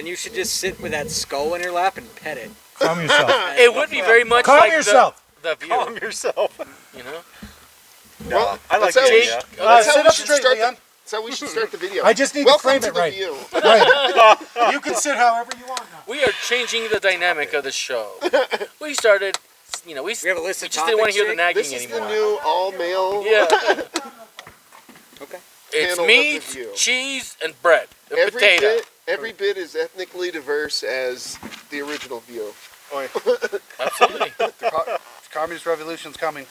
and you should just sit with that skull in your lap and pet it. Calm yourself. It would be very much Calm like yourself. the view. Calm yourself. You know? No, I like that's how it. we Yeah. That's how sit we up should straight, start Leon. That's how we should start the video. I just need Welcome to frame it right. View. Right. You can sit however you want now. We are changing the dynamic of the show. We started, we We have a list of just didn't want to hear the topics, nagging This is anymore. the new all-male Yeah. Okay. It's panel of meat, the view. cheese, and bread. And Every potato. every bit is ethnically diverse as the original view. Absolutely. The communist revolution's coming.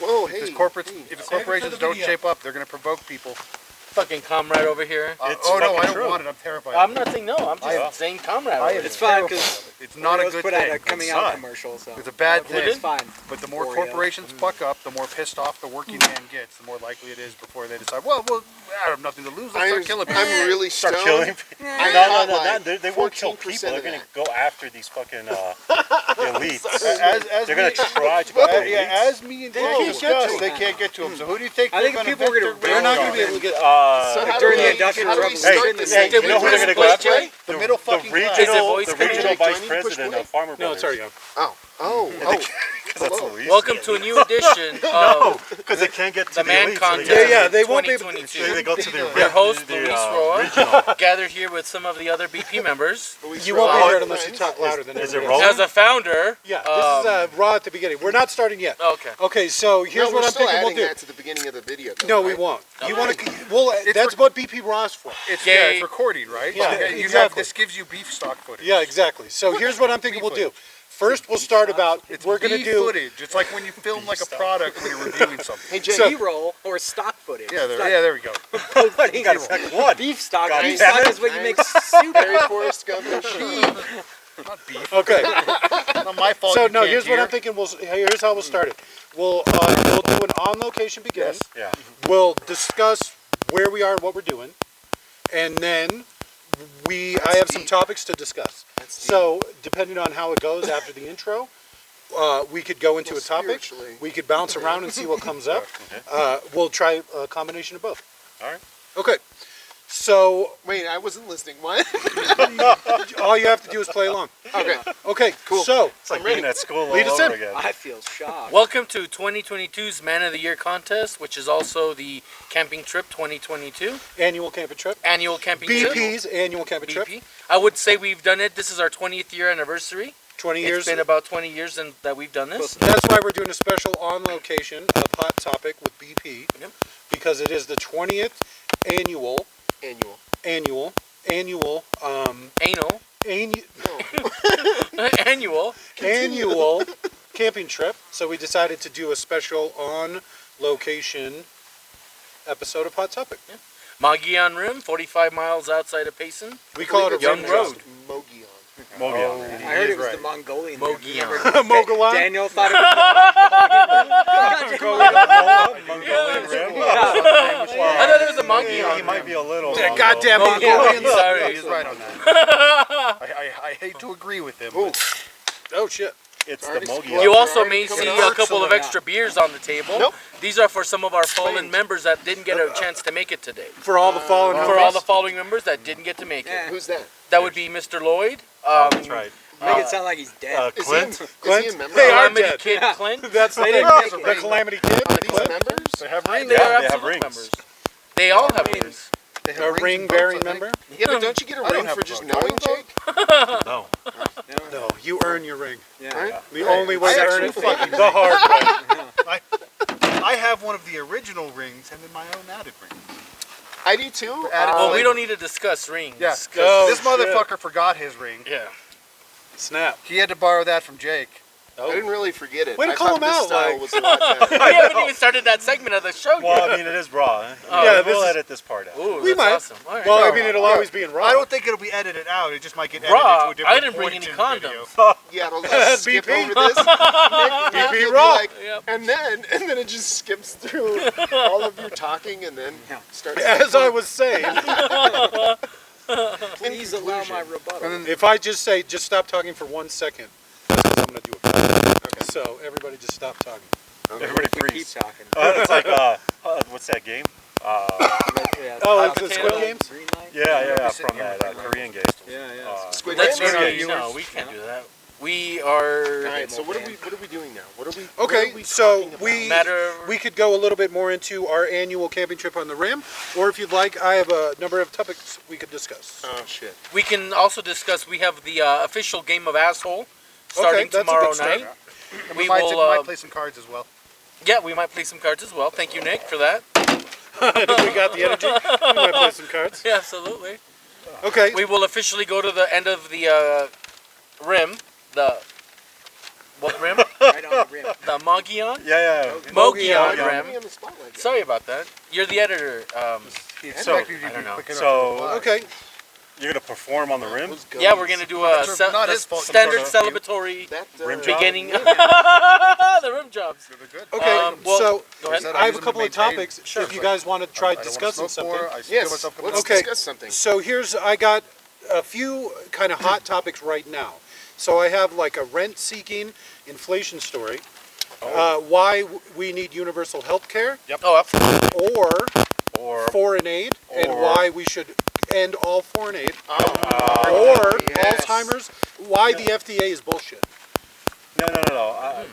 Whoa, If hey. corporations the don't video. shape up, they're going to provoke people. Fucking comrade over here. It's Oh no, I fucking don't true. want it. I'm terrified. I'm not saying no. I'm I- just saying comrade. I- over It's here. fine because It's not a good put out a thing. coming It's out not. commercial, so It's a bad Okay, thing. it's fine. But the more Oreo. corporations fuck up, the more pissed off the working man gets. The more likely it is before they decide, well, I have nothing to lose. Let's start killing people. I'm really Start stoned. killing people. I No, caught no, like they won't kill 14% people. They're of going to that. go after these fucking elites. As They're going me- to try to go after yeah, elites. as me and They Jake can't get to discussed, him. they can't get to him. So who do you think? I think they're people are gonna- they're They're not going to be able to get. So how during do the we- Industrial how do we Revolution, start Hey, this hey, thing? you know who they're going to go Voice after? play? The middle fucking Is it regional, voice the play? regional Jake, do I vice need to push president play? of Farmer No, it's Brothers. already on. Oh. Because that's Hello. the least. Welcome to a new edition No, of because they can't get to the Man elites, so Contest they get- they won't be able to- 2022. They go to the Your host, the, Luis regional. Roy, gathered here with some of the other BP members. You won't be Friends. heard unless you talk louder than Is it everybody rolling? else. As a founder, Yeah, this is raw at the beginning. We're not starting yet. okay. Okay, so here's No, what we're I'm still thinking we'll adding do. that to the beginning of the video. Though, No, we right? won't. You Okay. want to? Well, that's what BP Raw's for. It's, Yay. yeah, it's recording, right? Yeah, So, you have exactly. this gives you beef stock footage. Yeah, exactly. So here's what I'm thinking we'll do. First, we'll start about. It's We're gonna beef do. footage. It's like when you film like a product when you're reviewing something. Hey, Jay. So- B-roll or stock footage. Yeah, there we go. You got to pick one. Beef stock. God Beef damn stock it. is what you make soup. Barry Forrest Gump and sheep. Not beef. Okay. Not my fault. So you no, can't here's what hear. I'm thinking. Here's how we'll start it. We'll do an on-location begin. Yeah. We'll discuss where we are and what we're doing, and then I have some deep. topics to discuss. That's deep. So depending on how it goes after the intro, we could go into Well, a topic. spiritually. We could bounce around and see what comes up. We'll try a combination of both. All right. Okay. So Wait, I wasn't listening. What? all you have to do is play along. Okay. Okay. Cool. So It's like I'm ready. being at school all Lead us over in. again. I feel shocked. Welcome to 2022's Man of the Year contest, which is also the Camping Trip 2022 annual camping trip. annual camping trip. BP's annual camping trip. BP. I would say we've done it. This is our 20th year anniversary. 20 It's years. been about 20 years that we've done this. That's why we're doing a special on location of Hot Topic with BP, Yep. because it is the 20th annual Annual. Anal. annual annual camping trip. So we decided to do a special on location episode of Hot Topic. Mogion Rim, 45 miles outside of Payson. We call it a Young rim Road. Mogion. Mogion. I heard it was right. the Mongolian. Mogion. Mogollon? Daniel thought it was Mongolian rim. I thought it was a Mogion. He might be a little. That long, goddamn though. Mongolian. Sorry. He's right on that. I hate to agree with him. Ooh. but Oh shit. It's the Already Mogion. exploded. You also Already may coming see out. a couple of Excellent. extra beers on the table. Nope. These are for some of our fallen members that didn't get a chance to make it today. For all the fallen For all the homies. following members that didn't get to make it. Yeah. Who's that? That would be Mr. Lloyd. That's right. Make it sound like he's dead. Is Clint. he, is Clint? he a member? They are Calamity dead. Kid Yeah. Clint. That's the They thing. didn't make it. The Calamity Kid. Are these Clint. members? They have They rings. are they have absolute rings. members. They all have rings. They have A rings ring and boats, bearing I think. member? Yeah, but don't you get a I don't ring have for a just boat. knowing, Do I have Jake? No. No, you earn your ring. Yeah. Right? The only way I to earn actually it fucking the hard way. I have one of the original rings and then my own added ring. I do too. Well, we don't need to discuss rings. Yeah, 'cause Oh, this shit. motherfucker forgot his ring. Yeah. Snap. He had to borrow that from Jake. I didn't really forget it. Way to I call thought him this out, style like- was a lot better. We haven't even started that segment of the show yet. Well, I mean, it is raw. Yeah, We'll this is- edit this part out. Ooh, We that's might. awesome. All right. Well, I No, mean, it'll yeah. always be in raw. I don't think it'll be edited out. It just might get edited Raw? to a different I didn't bring point any in the video. condoms. Yeah, it'll just skip BP. over this. Nick, BP you'll be raw. like, Yep. and then it just skips through all of your talking and then starts. As I was saying, Please allow my rebuttal. if I just say, just stop talking for 1 second, that's what I'm going to do. Okay. So everybody just stop talking. Everybody We keep freeze. talking. It's like, what's that game? Oh, it's the potato. Squid Games? Green light? Yeah, sitting from here that with Korean game. Yeah. Squid That's Games? no, we can't do that. We are All right, so what are we doing now? What are we? Okay, what are we so talking about? matter. we could go a little bit more into our annual camping trip on the Rim, or if you'd like, I have a number of topics we could discuss. Oh shit. We can also discuss. We have the official game of asshole starting that's a tomorrow good start. night. And We we might, will. might play some cards as well. Yeah, we might play some cards as well. Thank you, Nick, for that. We got the energy. We might play some cards. Yeah, absolutely. Okay. We will officially go to the end of the rim. The what rim? Right on the rim. The Mogion? Yeah. Mogion Why are rim. we on the spot like that? Sorry about that. You're the editor. So, I don't know. Okay. you're gonna perform on the rim? Those Yeah, gummies. we're gonna do a Not his fault. standard It's not celebratory That, Rim job? beginning. The rim jobs. good. Okay. Well, so go ahead. I have a couple of topics. Sure. If you guys want to try discussing something. Yes, let's Okay. discuss something. So I got a few kind of hot topics right now. So I have like a rent-seeking inflation story, why we need universal health care, Oh, absolutely. Or foreign aid, and Or- why we should end all foreign aid, Oh, or yes. Alzheimer's, why the FDA is bullshit. no.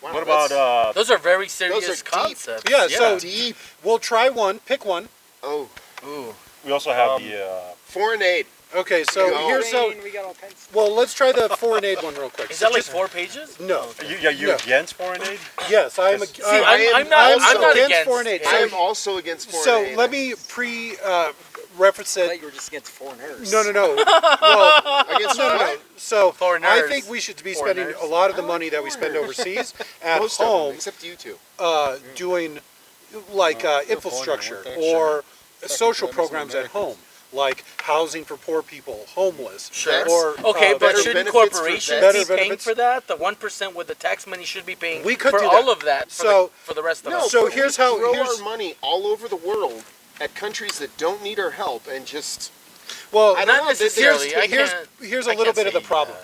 Wow, What that's about Those are very serious deep. concepts. Yeah, so deep? we'll try one, pick one. Oh, Ooh. we also have the Oh, foreign aid. Okay, so No. here's We got all kinds of well, let's try the foreign aid one real quick. Is So that like just- 4 pages? No. you No. against foreign aid? Yes, I am. See, I'm not against foreign aid. I So, am also against foreign so aid. let me reference I it. thought you were just against foreigners. No. Well, Against no. what? So Foreigners. I think we should be spending Foreigners. a lot of the money that we spend overseas at Most of them, home except you two. doing like infrastructure or social programs at home, like housing for poor people, homeless, Sure. or Okay, but better shouldn't benefits for corporations vets. be Better paying benefits. for that? The 1% with the tax money should be paying We could for do all that. of that for, So- for the rest of No, us. So but here's we how- throw here's- our money all over the world at countries that don't need our help and just well, I don't Not know, necessarily. I here's can't- here's I a little can't bit of the say problem.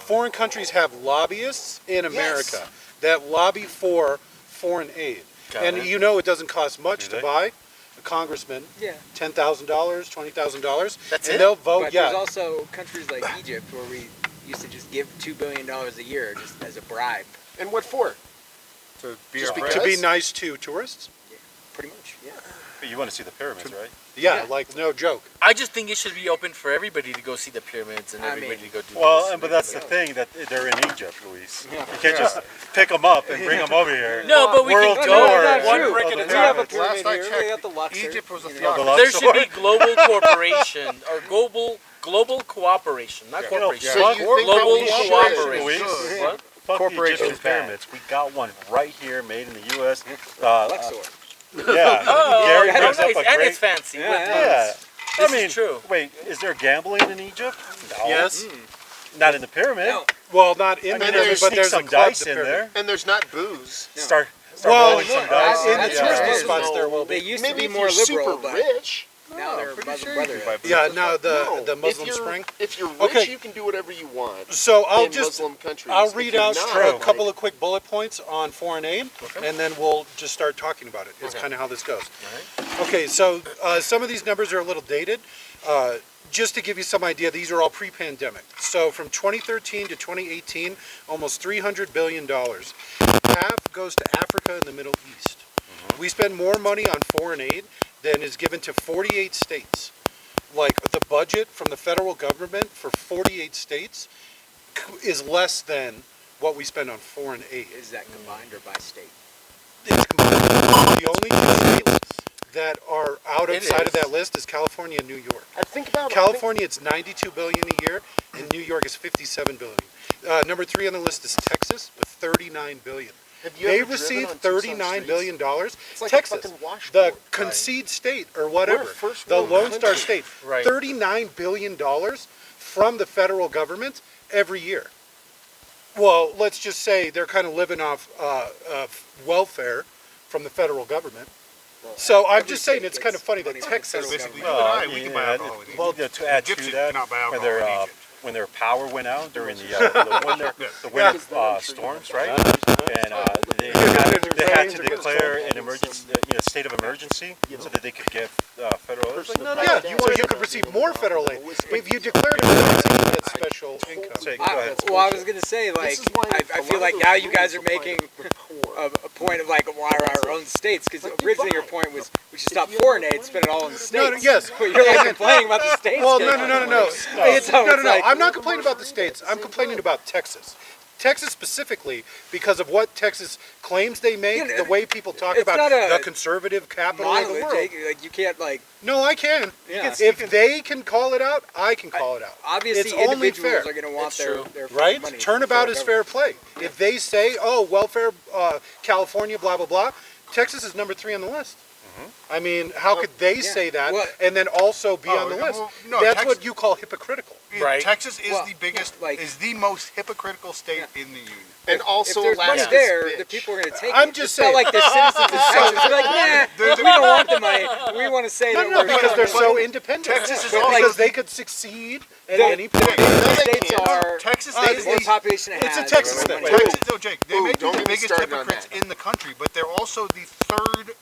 Foreign countries have lobbyists in America Yes. that lobby for foreign aid, Got and it. you know it doesn't cost much Do to they? buy a congressman. Yeah. $10,000, $20,000. That's and it? they'll vote. But Yeah. there's also countries like Egypt where we used to just give $2 billion a year just as a bribe. and what for? To be Just our because- To friends. be nice to tourists. Pretty much, yeah. But you want to see the pyramids, right? Yeah, Yeah. like no joke. I just think it should be open for everybody to go see the pyramids and I everybody mean- to go do Well, this. but that's the thing that they're in Egypt, Luis. You can't just pick them up and bring them over here. No, but we World can tour. go Not one true. brick Oh, at a We have a time. pyramid Last I here. checked, We got the Luxor. Egypt was the you know. theocracy. the There Luxor. should be global cooperation or global cooperation, not corporation. So you think Global that we should- cooperation. Luis, What? fuck the Corporations Egyptian bad. pyramids. We got one right here, made in the U.S. Luxor. Yeah. Oh, Gary how brings nice. up a And great. it's fancy. Yeah, with yeah. this. Yeah. This is true. Wait, is there gambling in Egypt? No. Yes. Not in the pyramid. No. Well, not in I the mean, pyramid, there's but there's some a club dice to in pyramid. there. And there's not booze. No. Start Well, rolling some in dice. the That's touristy right. spots there will They be. used Maybe to be if more you're liberal, super but rich. now they're pretty Muslim sure you brotherhood. Yeah, now No, the Muslim if you're, Spring. If you're rich, Okay. you can do whatever you want. So I'll in just Muslim countries. I'll If read you're out not, a like- couple of quick bullet points on foreign aid, and then we'll just start talking about it. It's kind of how this goes. Okay, so some of these numbers are a little dated. Just to give you some idea, these are all pre-pandemic. So from 2013 to 2018, almost $300 billion. Half goes to Africa and the Middle East. We spend more money on foreign aid than is given to 48 states. Like the budget from the federal government for 48 states is less than what we spend on foreign aid. Is that combined or by state? It's combined. The only two states that are outside of is. that list is California and New York. I think about California, it's $92 billion a year, and New York is $57 billion. Number 3 on the list is Texas with $39 billion. Have you They ever driven receive on Tucson $39 streets? billion. It's like a Texas, fucking washboard. the concede state or whatever, We're a first the world Lone Star country. state, Right. $39 billion from the federal government every year. Well, let's just say they're kind of living off welfare from the federal government. So I'm every just saying state it's kind of gets funny money that from the Texas. federal Basically, government. you and I, we can buy alcohol in Egypt. Well, to add to Egyptians that, cannot buy for alcohol their in Egypt. when their power went out during the winter storms, right? And they had to declare an emergency, state of emergency, so that they could get federal aid. Yeah, so you could receive more federal aid. If you declared an emergency, you get special income. Go ahead. Well, I was gonna say, like, I feel like now you guys are making a point of like why our own states, because originally your point was we should stop foreign aid, spend it all in the states. No, yes. But you're like complaining about the states. Well, getting no. it. So it's like- I'm not complaining about the states. I'm complaining about Texas. Texas specifically, because of what Texas claims they make, Yeah, the way people talk it's about not a the conservative capital of the monolith, world. Jake. Like you can't like. No, I can. Yeah. If they can call it out, I can call it out. Obviously, It's only individuals fair. are going to want It's their, true. their Right? money. Turnabout for is the fair play. If they say, oh, welfare, California, blah, blah, blah, Texas is number 3 on the list. I mean, how could they say that Well- and then also be on the list? well, no, That's Tex- what you call hypocritical. Right. Texas is Well, the biggest, like- is the most hypocritical state in the union. And also if there's money last there, bitch. the people are going to take I'm it. just It's not saying. like the citizens of Texas are like, nah, we don't want the money. We want to say that No, we're because they're so but independent. Texas is But also because they could succeed at The- any point. the they states can't. are Texas the is more the population it It's a has. Texas the more thing. money. Texas, no, Jake, they Ooh, may be don't the get me biggest started on hypocrites that. in the country, but they're also the third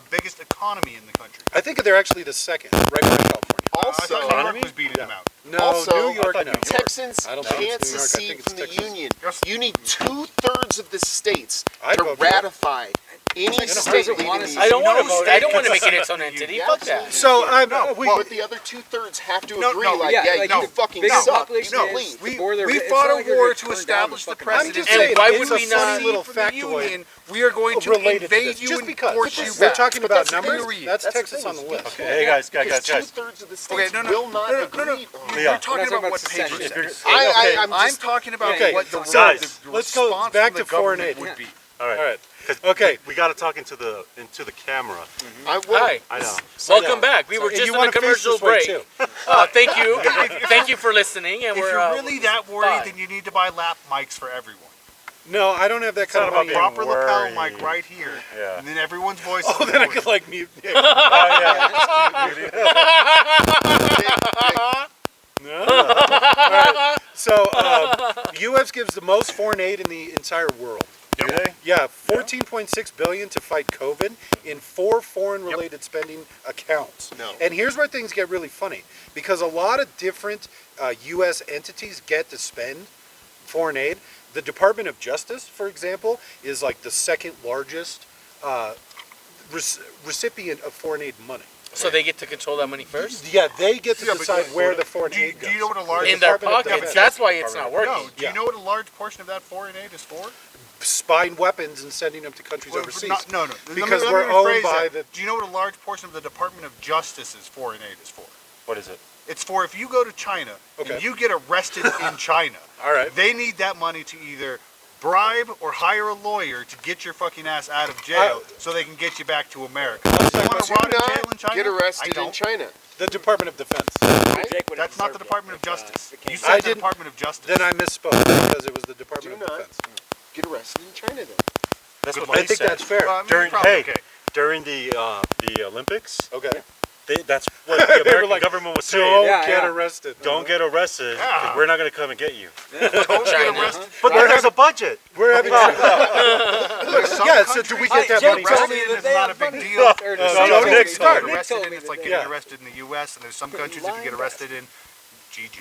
biggest economy in the country. I think they're actually the second, right behind California. I Also, thought New York was beating them out. No, Also, New York, I thought no. New York. Texans I don't think can't it's New York. I secede think it's from the Texas. union. Yes. You need 2/3 of the states I'd to vote for that. ratify any Like, state doesn't leaving want the us- union. I don't want to No vote. state I don't want to can make it its secede own from the entity. union. Fuck that. So But the other 2/3 have to No, agree, no, like, yeah, yeah, like, you the fucking bigger suck. population No, is- leave. the more they're- We it's fought not a like they're war gonna to turn down establish the fucking precedent. I'm just And saying, why it's would a we funny not- little From the factoid union, we are going to related to invade this. you Just and because force you we're back. talking But about that's the numbers, thing. that's That's the Texas thing. on the list. Okay, hey guys. Because 2/3 of the states Okay, will not no. agree. Leon. You're We're talking not about talking what about paper secession. says. I'm I'm just talking about Okay, what the, guys, the let's go response back from the to foreign government aid. would be. All right. All right. 'Cause Okay. We got to talk into the camera. I will. Hi. I know. Welcome back. We were And just you in a want to face commercial this way break. too. Thank you. Thank you for listening. And If we're you're really that worried, fine. then you need to buy lap mics for everyone. No, I don't have that kind not of about money. being Proper lapel worried. mic right here, Yeah. and then everyone's voice. Oh, is then I recorded. could like mute. Yeah. So, U.S. gives the most foreign aid in the entire world. Do they? Yeah, 14.6 billion to fight COVID in 4 foreign-related spending accounts. No. And here's where things get really funny, because a lot of different U.S. entities get to spend foreign aid. The Department of Justice, for example, is like the second largest recipient of foreign aid money. So they get to control that money first? Yeah, they get to Yeah, but decide where the foreign do you- aid goes. do you know what a large- In their Department of pockets. Defense. That's why it's not working. No, do Yeah. you know what a large portion of that foreign aid is for? Buying weapons and sending them to countries Well, overseas. No. Because let me we're owned rephrase by that. the... Do you know what a large portion of the Department of Justice's foreign aid is for? What is it? It's for if you go to China Okay. and you get arrested in China. All right. They need that money to either bribe or hire a lawyer to get your fucking ass out of jail so they can get you back to America. You want to Do rot in jail in not China? get I arrested in don't. China. The Department of Defense. Jake would That's not the observe Department of it, Justice. it came You out. I said the didn't- Department of Justice. Then I misspoke because it was the Department Do of not Defense. get arrested in China then. That's what I they think said. that's fair. Well, I mean, During probably hey, okay. during the Olympics, Okay. that's what the They were American like, government was Don't saying. Yeah, get yeah. arrested. Don't get arrested. 'Cause Yeah. we're not going to come and get you. Don't get China. arrested. But there's a budget. We're having Some yeah, so do we get that Jake money told back? me Arrested that is they not a have big money. deal. Or There's no, some no, countries Nick, that start. get Nick arrested told and me it's that like they- getting Yeah. arrested in the U.S. and there's some countries that you get arrested in GG.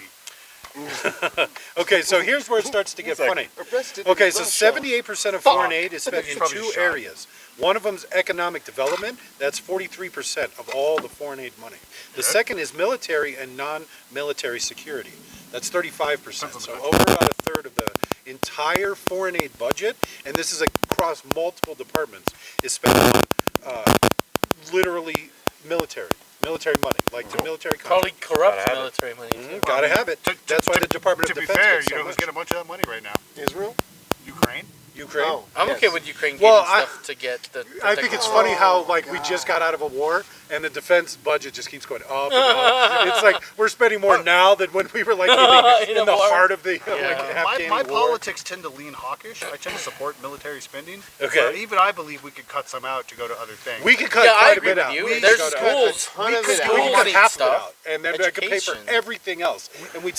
Okay, so here's where it starts to get funny. Arrested in Okay, so Russia. 78% of foreign Fuck. aid is spent in Probably 2 shot. areas. One of them is economic development. That's 43% of all the foreign aid money. The second is military and non-military security. That's 35%. So over about a third of the entire foreign aid budget, and this is across multiple departments, is spent on literally military money, like the military Probably contract. corrupt Gotta have it. military money. Gotta have it. That's why the Department To of be Defense fair, gets you so know who's much. getting a bunch of that money right now? Israel? Ukraine. Ukraine. Oh, I'm yes. okay with Ukraine getting Well, stuff to get the I think it's funny how like we just got out of a war and the defense budget just keeps going up and up. It's like we're spending more now than when we were like in In the a war. heart of the like My Afghan my war. politics tend to lean hawkish. I tend to support military spending. Okay. But even I believe we could cut some out to go to other things. We could cut Yeah, I quite a agree bit with out. you. We There's could cut schools. ton of it we out. could Schools cut need half of it stuff. out, and then I could pay for Education. everything else. And we'd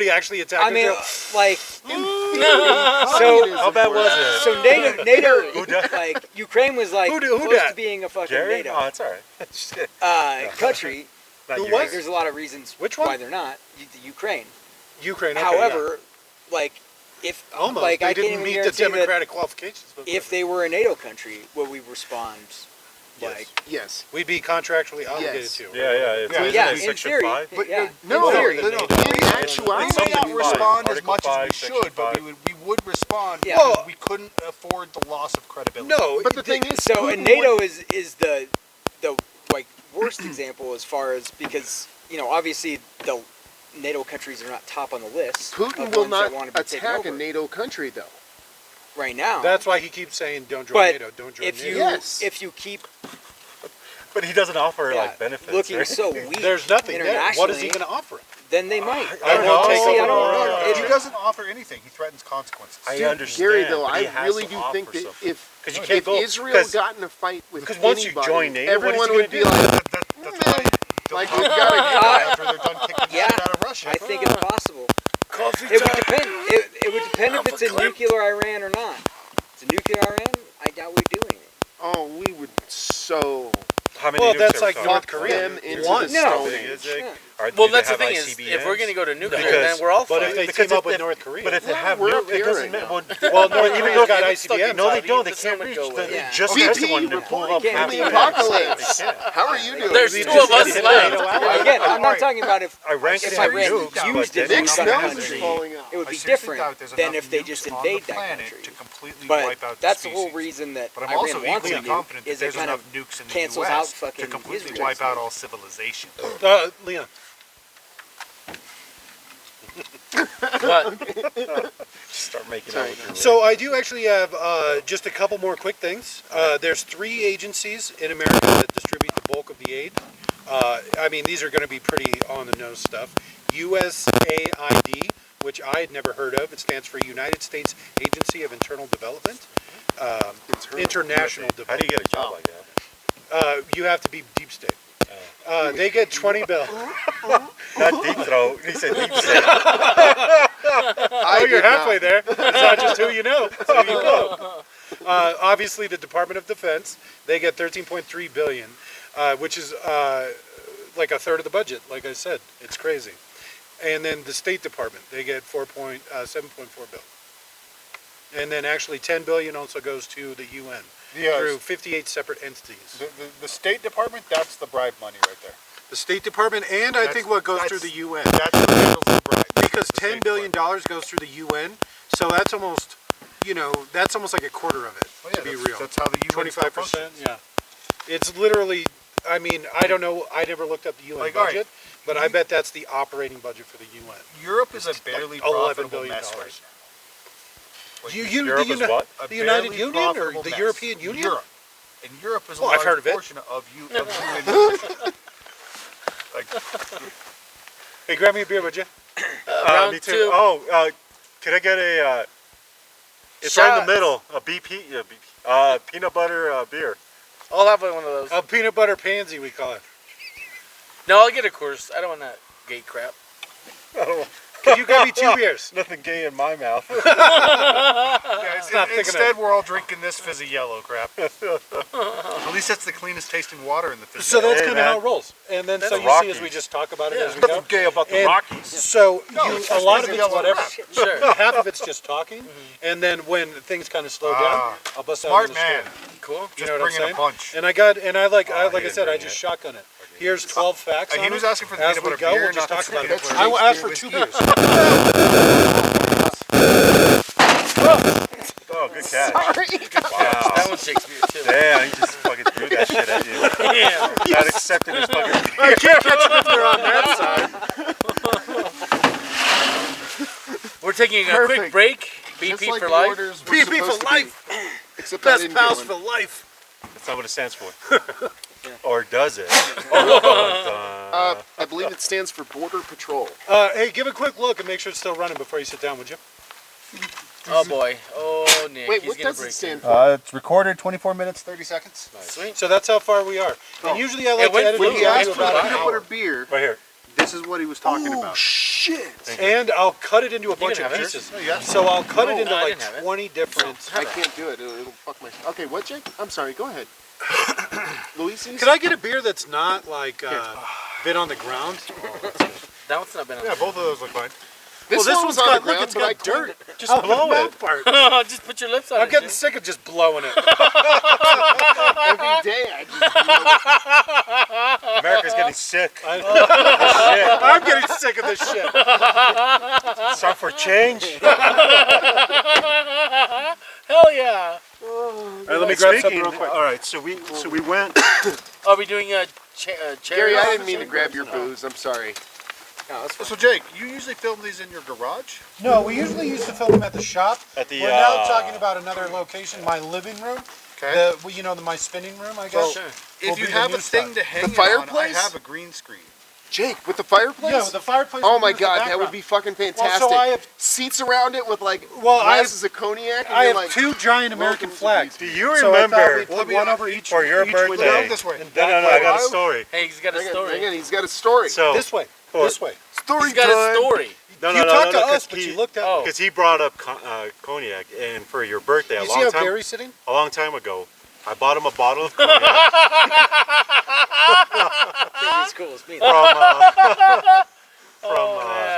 somebody actually attacked I mean, Israel? like, So How bad was it? so NATO Who died? like Ukraine was like Who close dat? to being a fucking Jerry? NATO Oh, it's all right. Just kidding. country. Not Who you. was? There's a lot of reasons Which one? why they're not. The Ukraine. Ukraine. Okay, However, like if yeah. Almost. like they I can't didn't even meet the guarantee that democratic qualifications. But if they were a NATO country, would we respond Yes. like? Yes. we'd be contractually obligated Yes. to. Yeah. It's Yeah, isn't Yeah, it in Section theory. 5? But Yeah. No, in theory. no, no. in We actuality, may not Article respond as Article much as 5, we Section should, but 5. we would respond Yeah. because Well- we couldn't afford the loss of credibility. No, but the thing is, So Putin and NATO would- is the like worst example as far as because obviously the NATO countries are not top on the list. Putin of will ones that not want to be taken attack a over NATO country, though. right now. that's why he keeps saying, "Don't join But NATO. Don't join if NATO." you Yes. if you keep But he doesn't offer yeah, like benefits. looking right? so weak There's nothing there. What is he internationally, going to offer him? then they might. I don't know. See, I don't No, know. no, He It- doesn't offer anything. He threatens consequences. I Dude, understand. Gary, though, but I he has really to do offer think that something. if 'Cause you can't go- Israel 'cause- got in a fight with because once you anybody, join NATO, what is he everyone gonna would be do? like, That's why like they'll we've probably got get to it after they're done kicking the Yeah. shit out of Russia. I think it's possible. Coffee It would depend. It would depend if it's a nuclear Iran or not. If it's a nuclear Iran, I doubt we'd do anything. oh, we would so How many Well, nukes that's are we like talking North about? Korea. them into One. the No. How Stone big Age. is it? Yeah. Do Well, they that's the have thing is, ICBMs? if we're gonna go to nuclear, Because- then we're all But fucked. if they Because team up if- with North Korea, But if they have we're nukes, up it here doesn't right matter. well, North Even Korea's got if it's stuck ICBMs. in No, they Saudi, don't. They the can't sun reach. would go They away. Yeah. just BP tested one. They're pulling up reporting half the the apocalypse. They can't. How are you doing? There's We two just of us did left. NATO out. Again, I'm not Alright. talking about if Iran if could have Iran nukes, used but it then Nick's against not that nose is country, falling out. it would I be seriously different doubt there's than enough if they nukes just on the invade that planet country. to completely But wipe out the that's the whole species. reason that But I'm Iran also wants equally to do confident that is it there's kind enough of nukes in the cancels out U.S. fucking to completely Israel. wipe out all civilization. Leon. What? Start making out with your So I do actually have just a couple more quick things. There's 3 agencies in America that distribute the bulk of the aid. I mean, these are going to be pretty on-the-nose stuff. USAID, which I had never heard of. It stands for United States Agency of Internal Development. International How do you Development. get a job like that? You have to be deep state. They get 20 bill. Not deep throat. He said deep state. Oh, you're halfway there. It's not just who you know. It's who you know. Obviously, the Department of Defense, they get 13.3 billion, which is like a third of the budget. Like I said, it's crazy. And then the State Department, they get 7.4 billion. And then actually 10 billion also goes to the UN through 58 separate entities. The State Department, that's the bribe money right there. The State Department, and I think what goes through the UN. That's what handles the bribe. Because The $10 State billion Department. goes through the UN, so that's almost, that's almost like a quarter of it, Well, yeah, to be that's- real. That's how the UN stuff 25%, functions. yeah. It's literally, I mean, I don't know, I never looked up the UN Like, all right, budget, but I bet that's the operating budget for the UN. Europe is a barely $11 profitable billion. mess right now. Like, Europe is what? a The United barely Union or profitable the mess. European Union? Europe. And Europe is a Oh, I've large heard of it. portion of UN. Like, Hey, grab me a beer, would you? Round Me too. 2. Oh, can I get a? It's right in Shots. the middle. A BP, peanut butter beer. I'll have one of those. A peanut butter pansy, we call it. No, I'll get a course. I don't want that gay crap. Can you grab me 2 beers? Nothing gay in my mouth. not thick instead, we're all drinking this fizzy yellow crap. At least that's the cleanest tasting water in the fizzy So yellow. that's Hey, kind of man. how it rolls. And then, so That's you see as Rockies. we just talk about it Yeah. as we go. Nothing gay about the And Rockies. so No, you, it's a just lot of fizzy it's yellow whatever. crap. Sure. Half of it's just talking, and then when things kind of slow down, Ah, I'll bust out Smart in the man. store. Cool. You Just know what I'm bring in saying? a bunch. And I got, and I like, Oh, I he like I didn't said, I bring just it. shotgun it. Here's 12 facts on He was it. asking for the As peanut we butter go, beer, we'll just not talk the about peanut it. butter I will ask for whiskey. 2 beers. Oh, good catch. That Wow. one's Shakespeare too. Damn, he just fucking threw that shit at you. Damn. Not accepting his fucking. I can't catch them if they're on that side. We're taking a quick Perfect. break. Just BP like for the life. orders were BP supposed for to life. be. Except I Best didn't pals get for one. life. That's not what it stands for. Or does it? Oh, I believe it stands for Border Patrol. Hey, give a quick look and make sure it's still running before you sit down, would you? Oh boy. Oh Nick. Wait, He's what gonna does it break stand it. for? It's recorded 24 minutes, 30 seconds. Sweet. So that's how far we are. And usually I like to went edit through When it he Yeah, asked to for about an peanut hour. butter beer, right here. This is what he was talking about. Shit! And I'll cut it into a bunch can of have it. pieces. Oh, yeah. So I'll cut it into I like didn't have it. 20 different. I can't do it. It'll fuck my. Okay, what, Jake? I'm sorry. Go ahead. Luisi's? Could I get a beer that's not like been on the ground? That one's not been on Yeah, both of those look fine. This this one one's was on got the ground, look, it's but I got dirt. Just Oh, blow the it. mouth part. Just put your lips on I'm it. getting dude. sick of just blowing it. every day. I just America's getting sick. I'm getting sick of this shit. It's time for change. Hell yeah. All right, let me grab something real quick. All right, so we went. Are we doing a cherry? Gary, I didn't mean to grab your booze. I'm sorry. No, that's fine. So Jake, you usually film these in your garage? No, we usually used to film them at the shop. At the, We're now talking about another location, my living room. Okay. My spinning room, I guess. Sure. If will you be the have new a thing stuff. to hang The it on, I fireplace? have a green screen. Jake, with the fireplace? Yeah, with the fireplace. Oh we my use the god, that background. would be fucking Well, fantastic. so I have, Seats around it with like Well, I have- glasses of cognac. And I you're have like, two giant American welcome to flags. Do you So I thought remember we'd put one over each for your each birthday? window. This way. And No, that I way. got a story. Hey, he's got a hang on, story. hang on, he's got a story. So This way. for- This way. Story He's got a story. no, You talked to us, 'cause but you looked at Oh. me. because he brought up cognac, and for your birthday You see how a Gary's sitting? long time ago, I bought him a bottle of cognac He's as cool as me. Man.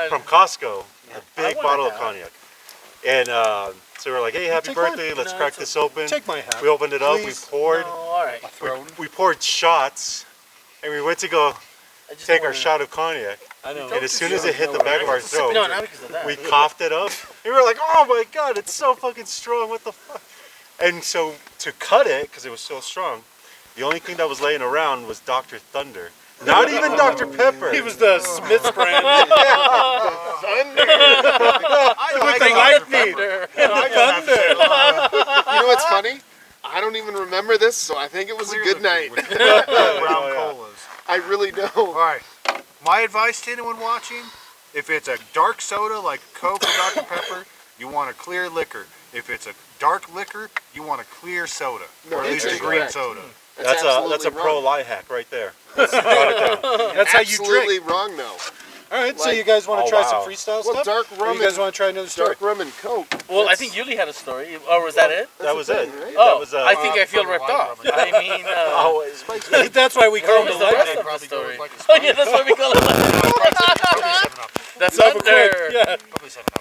from Costco, a big I bottle wanna of cognac, and so we're like, hey, happy Take mine. birthday! Let's No, crack it's this open. Take my hat. We opened it up. Please. We poured. No, all right. We poured shots, and we went to go I just take don't our wanna- shot of cognac. I know. And as soon as it hit the back of our throat, No, not because of that. we coughed it up. And we were like, oh my god, it's so fucking strong. What the fuck? And so to cut it, because it was so strong, the only thing that was laying around was Dr. Thunder. Not even Dr. Pepper. He was the Smith's brand. I like the Dr. light Pepper. feed. You know what's funny? I don't even remember this, so I think it was a good night. With brown colas. I really All don't. right. My advice to anyone watching, if it's a dark soda like Coke or Dr. Pepper, you want a clear liquor. If it's a dark liquor, you want a clear soda. No, or at least a that's green incorrect. soda. That's a absolutely pro wrong. life hack right there. That's how you Absolutely drink. wrong, though. All right, so Like- you guys want to Oh, try wow. some freestyle Well, stuff? dark Or rum you guys and want to try another story? dark rum and Coke. Well, I That's- think Yuli had a story. Or was that it? That was it. Right? Oh, That was, I think I feel from ripped White off. Rubber. I mean, That's why we call what him was the the light. rest of the Probably story? goes like a Oh yeah, that's what we call it. That's Double under. quick. Yeah. Probably 7 Up.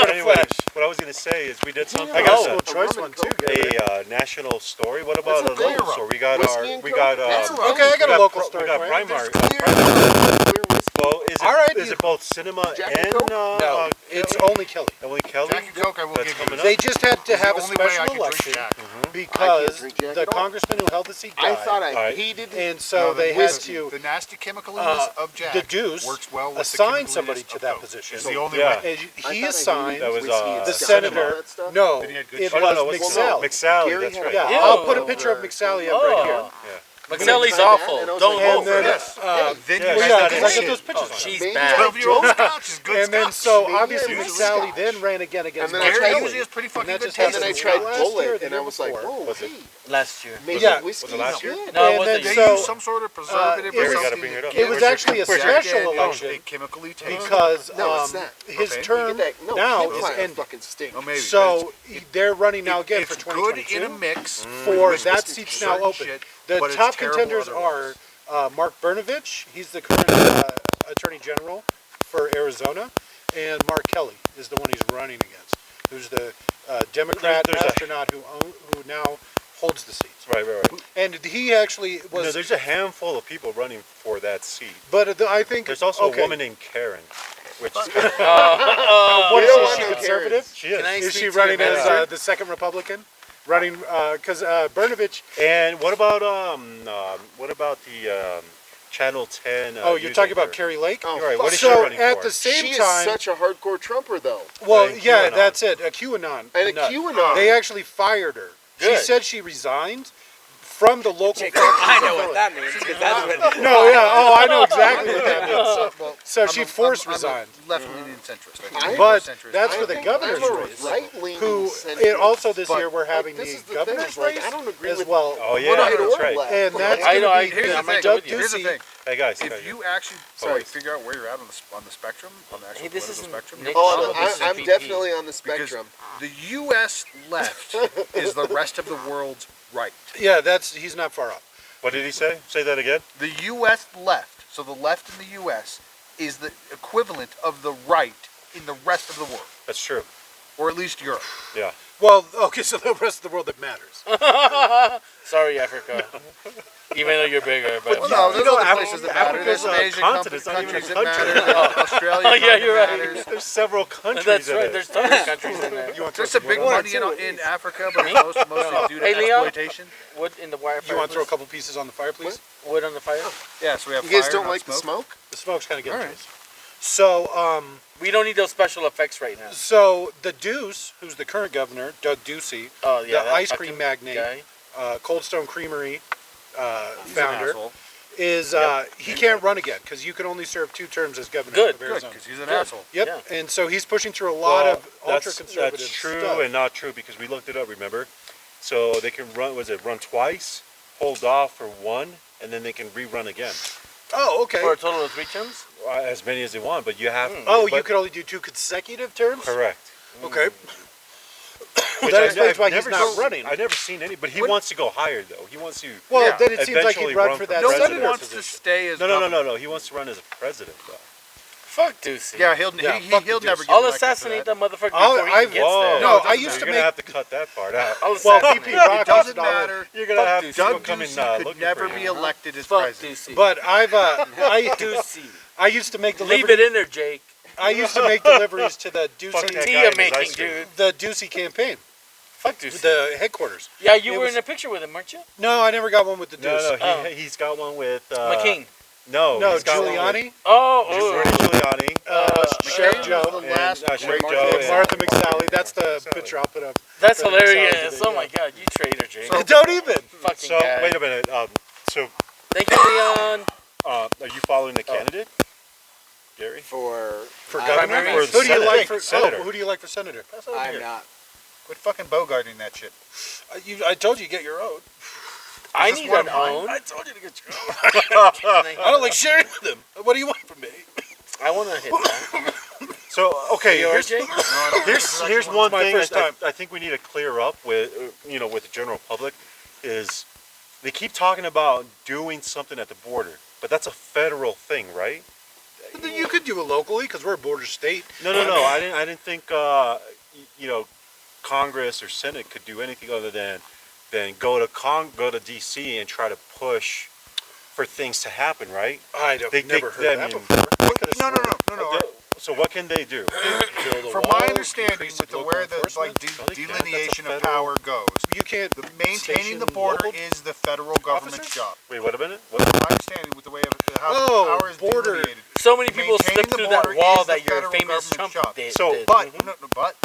Anyway, what I was gonna say is we did something. I got a else, school choice one too. Gary. a national story. What about That's a a local beer. story? We got Whiskey and we Coke. got That's a Okay, I got a local story we got for you. Primary. Clear whiskey. Well, is All right, it you- both cinema Jack and and Coke? No, it's only Kelly. only Kelly? Jack and Coke I will That's give you. coming up. They just had to It's have the a only way I special can drink election Jack. because drink Jack the at all. congressman who held the seat I died. thought I Alright. hated And No, so the they had whiskey, to the nasty chemicaliness of Jack deduce, works well with assign the somebody chemicaliness to of that Coke. position. It's the only Yeah. way. And I he thought I assigned That was, whiskey and the the Scotch cinema. and all senator. that stuff. No, Then he had good it shit. was no, what's McSally. McSally, Gary that's had right. a- Yeah, Ew. I'll put a picture of McSally up right here. McSally's tried that, awful. and I was Don't like, vote And for then, her. Then Yeah, you well, guys yeah, got because good I get shit. those pictures. Oh, she's Maybe bad. 12-year-old Scotch is good And then Scotch. so Maybe obviously I missed McSally Scotch. then ran again against And then I Mark tried- Gary Kelly. usually has pretty And fucking that good just And taste. then I happened tried last year or Bullet, the and I year was like, before. whoa, Was it? hey, Last year. maybe Yeah. whiskey Was it last is year? good. No, it And wasn't. then They so use some sort of preservative it or was- something. gotta bring it up. to It was give actually a Jack special Daniels election a chemically taste. because No, it's not. his Okay. You term get that? No, now campfire is ending. fucking stink. Oh, maybe. So they're running now again it's for good in 2022. a mix. For with that certain seat's now open. shit, The but it's top terrible contenders otherwise. are Mark Brnovich, he's the current Attorney General for Arizona, and Mark Kelly is the one he's running against, who's the Democrat There's a- astronaut who now holds the seats. Right. And he actually was, No, there's a handful of people running for that seat. but I think There's also okay. a woman named Karen, which What We is don't she? Is she want no conservative? she is. Can I Is speak she to running your as manager? the second Republican? Running because Brnovich. And what about the Channel 10? Oh, you're news talking about anchor? Carrie Lake. Oh, You're right. fuck. What is she So running at for? the same She time, is such a hardcore Trumper, though. well, And yeah, QAnon. that's it. A QAnon. And a nut. QAnon. They actually fired her. She Good. said she resigned from the local. I know what that means because that's what. No, yeah. Oh, I know exactly what that means. Well, So she forced I'm resigned. a left-leaning centrist. But centrist. that's I for the think governor's I'm a race. right-leaning Who centrist, it also this but, year we're having like, this the is the governor's thing, like, race I don't agree as with well. Oh, yeah, right that's or right. left. And that's I know, going to here's be the thing. Doug Here's the Ducey thing. Hey guys, if you actually figure out where you're at on the spectrum, on the actual this political isn't spectrum. Nick Oh, This is I'm B.P. definitely on the Because spectrum. the U.S. left is the rest of the world's right. Yeah, he's not far off. what did he say? Say that again. The U.S. left, so the left in the U.S. is the equivalent of the right in the rest of the world, That's true. or at least Europe. Yeah. Well, okay, so the rest of the world that matters. Sorry, Africa. Even though you're bigger, but Well, no, there's other Africa- places that matter. Africa's There's some a Asian continent, it's not even countries a that country. matter. Australia Oh, yeah, you're right. matters. There's several countries. that's in right. it. There's tons of countries in there. There's some big money in Africa, but it's mostly due to Hey, Leo? exploitation. Wood in the wire. You want to throw a couple pieces on the fire, please? wood on the fire? Yeah, so we have You guys fire, don't not like the smoke? The smoke's kind of getting to Alright. us. So, We don't need those special effects right now. so the Deuce, who's the current governor, Doug Ducey, Oh yeah, the that ice fucking cream magnate, guy. Cold Stone Creamery He's an founder, asshole. is he can't run again because you can only serve 2 terms as governor Good, of Good, Arizona. because he's an Good. asshole. Yep, Yeah. and so he's pushing through a lot of ultra-conservative That's true stuff. and not true because we looked it up. Remember, so they can run. Run twice, hold off for one, and then they can rerun again. Oh, okay. For a total of 3 terms. As many as they want, but you have. Oh, you but- could only do 2 consecutive terms? Correct. Okay. Which That I- explains I've why he's never not seen- running. I've never seen any, but he wants to go higher though. He wants to. Well, Yeah. then it seems like he'd Eventually run run for for that Nobody president. wants to position. stay as No. He wants to run as a president though. Fuck Ducey. Yeah, he'll Yeah, he, fuck he'll the never Deuce. get I'll elected for assassinate that. that motherfucker Oh, before he I've- gets Whoa. there. No, it I doesn't used matter. to You're gonna make. have to cut that part out. I'll Well, assassinate BP him. Rock It has doesn't it all in. matter. You're gonna have Ducey. people Doug come in Ducey could looking never for be you. elected as Fuck president. Ducey. But Ducey. I used to make Leave deliveries. it in there, Jake. I used to make deliveries to the Fuck Ducey, that Tea guy you're and his making, ice cream. dude. the Ducey campaign, Fuck Ducey. the headquarters. Yeah, you it were was- in a picture with him, weren't you? No, I never got one with the Deuce. No, Oh. he's got one with McCain. No, No, he's got one with Giuliani, Oh, Rudy Giuliani, Sheriff McCain Joe, was the last and, Sheriff great Joe president. and- Martha McSally. That's the McSally. picture I'll put up. that's For the next hilarious. size Oh of it, my god, you traitor, Jake. Don't even. Fucking So guy. wait a minute. So Thank you, Leon. are you following the candidate, Gary? For governor. Primary? Or the Who do you Senate? like for Senator. who do you like for senator? I'm not. Quit fucking bogarting that shit. I told you get your own. I this need one an of mine? own. I told you to get your own. I don't like sharing with them. What do you want from me? I want to hit that. So okay, Yours, here's Jake? here's one my thing first time. I think we need to clear up with with the general public is they keep talking about doing something at the border, but that's a federal thing, right? You could do it locally because we're a border state. No. I didn't think Congress or Senate could do anything other than go to DC and try to push for things to happen, right? I've never heard I of that mean, before. I could've No. sworn So what can they do? build a From wall, my understanding, increase with the local where the enforcement. delineation That's a of power goes, You can't. maintaining the station border local is the federal government's officers? job. Wait, what a minute. What? From my understanding, with the way how Oh, power is border. delineated. So many people Maintaining slip the through that border wall is the that your federal famous government's Trump job. did. So, did. But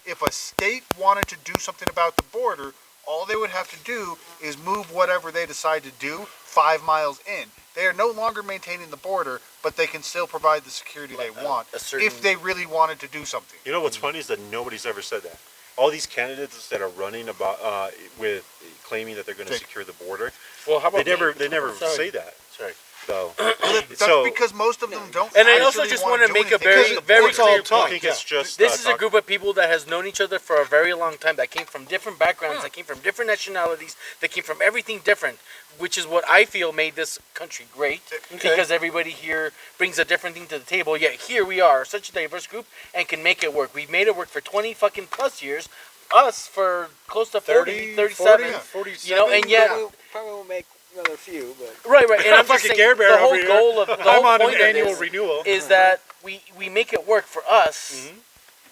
if a state wanted to do something about the border, all they would have to do is move whatever they decide to do 5 miles in. They are no longer maintaining the border, but they can still provide the security they want a certain- if they really wanted to do something. You know what's funny is that nobody's ever said that. All these candidates that are running about with claiming that they're going to Jake. secure the border, Well, how about they never me? Sorry. say that. Sorry. So, That's because most of them don't. And I also actually just wanna want to do make a anything. very it's all clear talk. I point. think it's just This is a talk. group of people that has known each other for a very long time, that came from different backgrounds, that came from different nationalities, that came from everything different, which is what I feel made this country great, because everybody here brings a different thing to the table, yet here we are, such a diverse group, and can make it work. We've made it work for 20 fucking plus years, us for close to 40, 37, 47. you know, and yet... Probably won't make another few, but Right, and I'm just Fucking saying, Care Bear the whole over here. goal of the I'm whole on an point of annual this renewal. is that we make it work for us,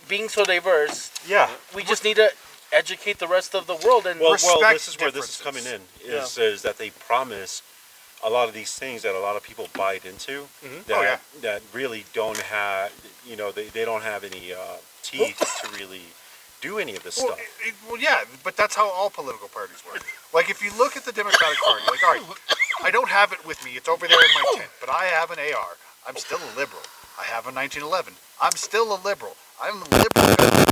being so diverse. Yeah. We just need to educate the rest of the world and Well, Respect this is where this is coming differences. in. Is that they promise a lot of these things that a lot of people buy into that Oh, yeah. that really don't have they don't have any teeth to really do any of this Well, stuff. yeah, but that's how all political parties work. Like, if you look at the Democratic Party, like, all right, I don't have it with me. It's over there in my tent, but I have an AR. I'm still a liberal. I have a 1911. I'm still a liberal. I'm a liberal governor.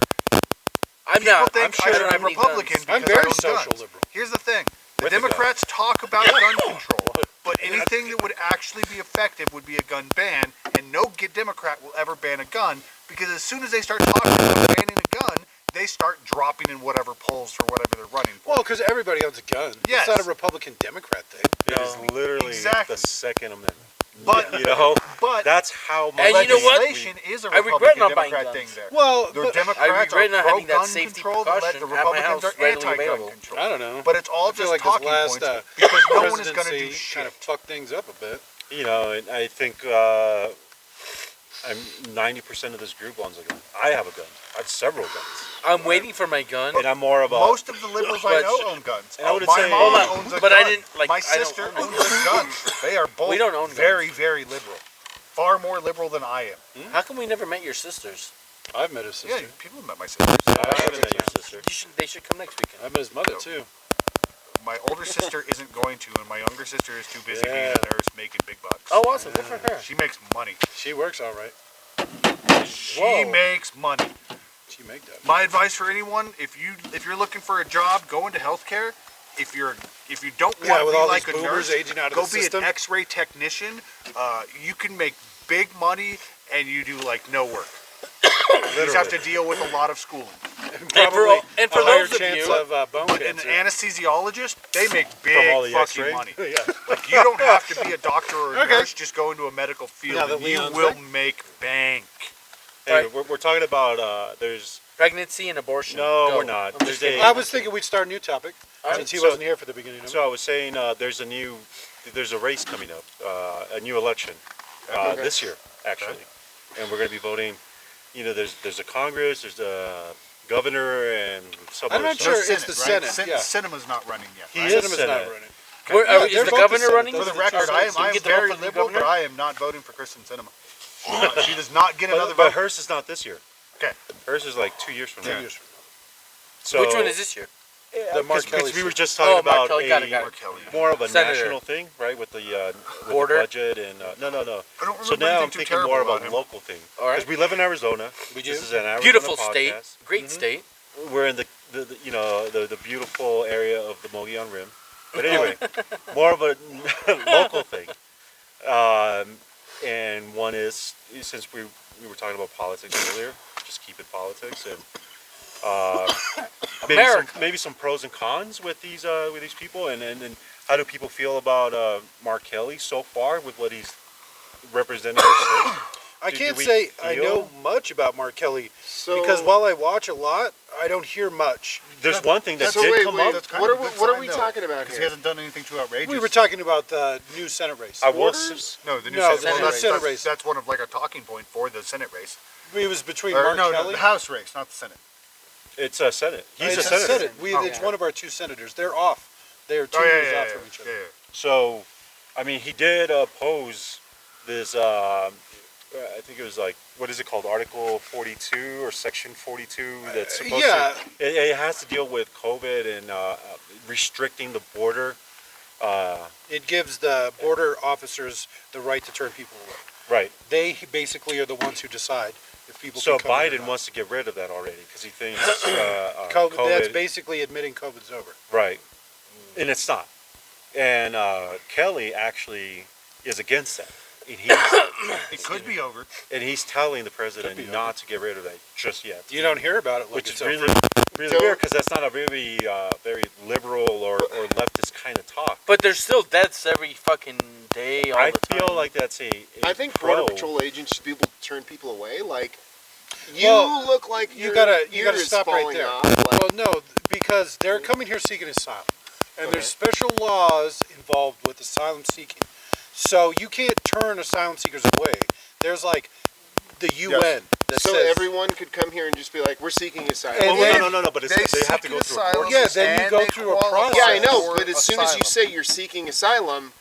I'm People not. think I'm sure I don't I'm have any Republican guns. because I'm very I own social guns. liberal. Here's the thing. The With a gun. Democrats talk about gun control, but anything that would actually be effective would be a gun ban, and no Democrat will ever ban a gun, because as soon as they start talking about banning a gun, they start dropping in whatever polls for whatever they're running for. Well, because everybody owns a gun. Yes. It's not a Republican-Democrat thing. It is literally Exactly. the Second Amendment. But You know, but that's how much. And you know what? legislation is a I regret not buying Republican-Democrat thing guns. there. Well, The but Democrats I regret are not having that pro-gun safety control, precaution the at my Republicans house are readily anti-gun available. control. I don't know. But it's all I feel just like this talking last points because no one is going to do presidency shit. kind of fucked things up a bit. You know, and I think I'm 90% of this group owns a gun. I have a gun. I have several guns, I'm waiting for my gun. and I'm more of a. Most of the liberals I But- know own guns. And I would My say- mom Hold on, owns a but gun. I didn't, like, My I don't sister own owns a gun. They are both We don't own guns. very, very liberal. Far more liberal than I am. How come we never met your sisters? I've met his sister. Yeah, people have met my sister. I haven't met your sister. They should come next weekend. I've met his mother, too. My older sister isn't going to, and my younger sister is too busy being Yeah. a nurse making big bucks. Oh, awesome. Good for her. She makes money. She works all right. She Whoa. makes money. She make that. My advice for anyone: if you're looking for a job, go into healthcare. If you don't want Yeah, to with be all like these a boomers nurse, aging out of go the be system. an X-ray technician. You can make big money, and you do like no work. You just have to deal with a lot of schooling. Probably and for a higher those of chance you- of bone But an cancer. anesthesiologist, they make From all big the fucking X-ray? money. Yeah. Like you don't have to be a doctor or a Okay. nurse. Just go into a medical field, Now that and you Leon's will back. make bank. Hey, Right. we're talking about there's. Pregnancy and abortion. No, Go. we're not. I'm There's just kidding. I was thinking we'd start a new topic, Alright, since he so- wasn't here for the beginning of it. So I was saying there's a race coming up, a new election this year actually, and we're going to be voting. You know, there's a Congress, there's a governor, and some I'm other not stuff. sure it's the Senate, yeah. Cinema's not running yet. He right? is Cinema's Senate. not running. Where, Yeah, is they're the both governor the running? Senate. For the Doesn't record, Can we I am get the very vote from the liberal, but governor? I am not voting for Kristen Cinema. She does not get another But vote. hers is not this year. Okay. Hers is like 2 years from now. Years from So Which one is this year? The Mark because Kelly we were shit. just talking Oh, Mark about Kelly, got it. Mark Kelly. more of a Senator. national thing, right? With the Border? budget and no. I don't So remember now I'm anything too thinking more terrible of a about him. local thing. All right. Because we live in Arizona. We do. This is an Arizona Beautiful podcast. state. Great state. We're in the the beautiful area of the Mogollon Rim. But anyway, more of a local thing. And one is, since we were talking about politics earlier, just keep it politics and America. maybe some pros and cons with these people, and how do people feel about Mark Kelly so far with what he's representing our state? I Do can't we say I feel- know much about Mark Kelly, So, because while I watch a lot, I don't hear much. There's one thing that so did wait, come wait, up. That's kind what of are a we, good what are sign, we though, talking about Because he here? hasn't done anything too outrageous. We were talking about the new Senate race. I will. Borders? No, the new No, Senate, the well, Senate race. That's one of like a talking point for the Senate race. It was between Or, Mark no, Kelly. the House race, not the Senate. It's a Senate. He's It's a senator. Senate. Oh. It's one of our two senators. They're off. They are 2 Oh, yeah, years yeah, out yeah, from each other. yeah. So, I mean, he did oppose this. I think it was like, what is it called? Article 42 or Section 42 that's supposed yeah. to. It has to deal with COVID and restricting the border. It gives the border officers the right to turn people away. Right. They basically are the ones who decide if people So can come in or Biden not. wants to get rid of that already because he thinks COVID, that's COVID. basically admitting COVID's over. Right. And it's not. And Kelly actually is against that. And It could be over. he's telling the president Could be not to get rid of that just yet. You don't hear about it like Which it's is over. really So- weird because that's not a really very liberal or leftist kind of talk. But there's still deaths every fucking day, all I the time. feel like that's a I think pro. Border Patrol agents should be able to turn people away. Like, you Well, look like you your gotta ear is stop right falling there. off, like- Well, no, because they're coming here seeking asylum, and there's Okay. special laws involved with asylum seeking. So you can't turn asylum seekers away. There's like the UN that so says everyone could come here and just be like, we're seeking asylum. And Well, then- no, but it's, They they have to seek go through a asylum. process. Yeah, then you and go they through a qualify process. Yeah, I know, for but as soon as you asylum. say you're seeking asylum,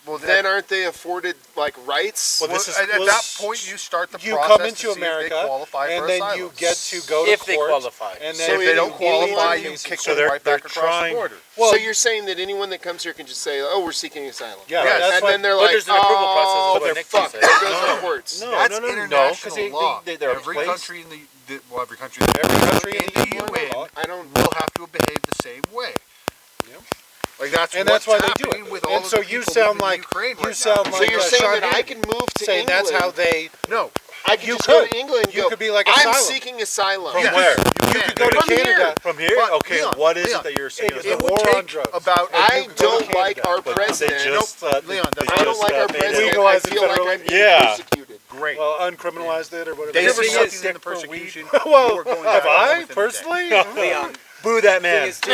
Well, then aren't they afforded like rights? Well, this is- at well, that point, you start the you process come to into see if they America, qualify and for then asylum. you get to go to If they court, qualify. and So then If they don't anyone qualify, you cases- kick So them they're- right back they're across trying- the border. well, so you're saying that anyone that comes here can just say, "Oh, we're seeking asylum." yeah, Yes. that's and why, then they're But like, there's an approval process, is "Oh, what they're Nick fucked." said. There goes the courts. No, That's no, no, international no, law. they're Every placed- country in every country every country in the UN I don't. will have to behave the same way. I Like that's And what's that's why they do happening it. with all And of so the you people sound leaving like Ukraine you right sound now. So like you're saying Sean that I Hannity, can move to saying England? that's how they. No, I can you just go could. to England and You go, could be like I'm asylum. seeking asylum. From Yes, where? you can. Go to From here. Canada. From here? But, Okay, Leon, what is Leon, it that you're saying? It is It the would war on take drugs. about. I you could go to don't like Canada. our But they president. just, Leon, they that's I don't just, like our made it- president. I Legalized feel like federally. I'm being Yeah. persecuted. Great. Well, uncriminalized it or whatever. They The were thing sucking is- in the persecution. Well, You were going have down I within the day. personally? Leon, Boo that thing man. is, too,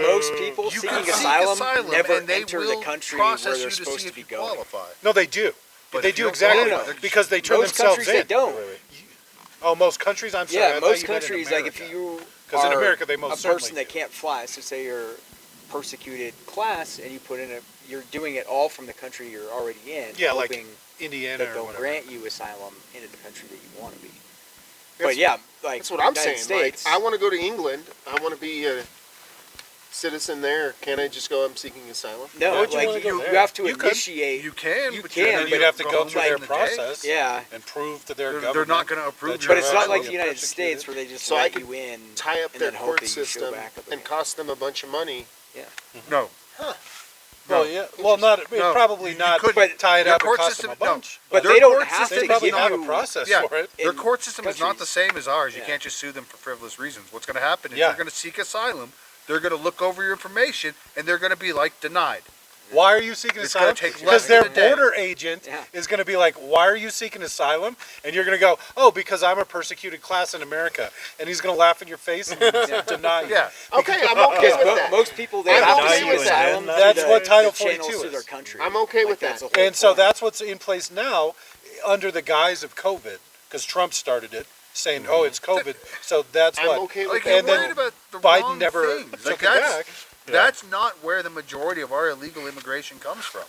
most people You seeking can seek asylum never and they enter will the country where process they're you to supposed see to if be you going. qualify. No, they do. But They if do you don't exactly qualify, because they turn Most themselves countries in. they don't. Oh, most countries. I'm sorry. I Yeah, thought most you meant in countries, like if America. you 'Cause in are America, they most a certainly person that do. can't fly, so say you're persecuted class and you put in you're doing it all from the country you're already in, Yeah, like hoping Indiana that or they'll whatever. grant you asylum into the country that you want to be. That's- But yeah, like That's what I'm United saying. States, Like, I want to go to England. I want to be a citizen there. Can't I just go, I'm seeking asylum? no, Why would you like wanna go you there? have to You could. initiate. You can. You but can, you're but gonna You'd have to go home through back their in the day. process Yeah, and prove to their They're government. not going to approve. that but you're it's not like absolutely the United persecuted. States where they just So I let could you in. Tie up and their then hope court that you show system back up and again. cost them a bunch of money. No. Well, yeah. Well, not No. probably You not couldn't. tie it Their up and court cost system- them a no. bunch. But Their they don't court have system They to probably give have a you- process Yeah. for it. Their in court system is not the countries. same as ours. You Yeah. can't just sue them for frivolous reasons. What's going to happen is Yeah. you're going to seek asylum. They're going to look over your information and they're going to be like denied. Why are you seeking It's gonna asylum? take Because less their than a day. border agent Yeah. is going to be like, "Why are you seeking asylum?" And you're going to go, "Oh, because I'm a persecuted class in America." And he's going to laugh in your face and deny you. Yeah. Okay, I'm okay with that. Most people they I'm have okay to with seek that. asylum. That's through what Title the channels 42 to their is. country. I'm okay with that's that. the whole And so point. that's what's in place now under the guise of COVID, because Trump started it, saying, "Oh, it's COVID." So that's I'm what. okay with Like, that. you're And then worried about the Biden wrong never things. took Like, it back. that's not where the majority of our illegal immigration comes from.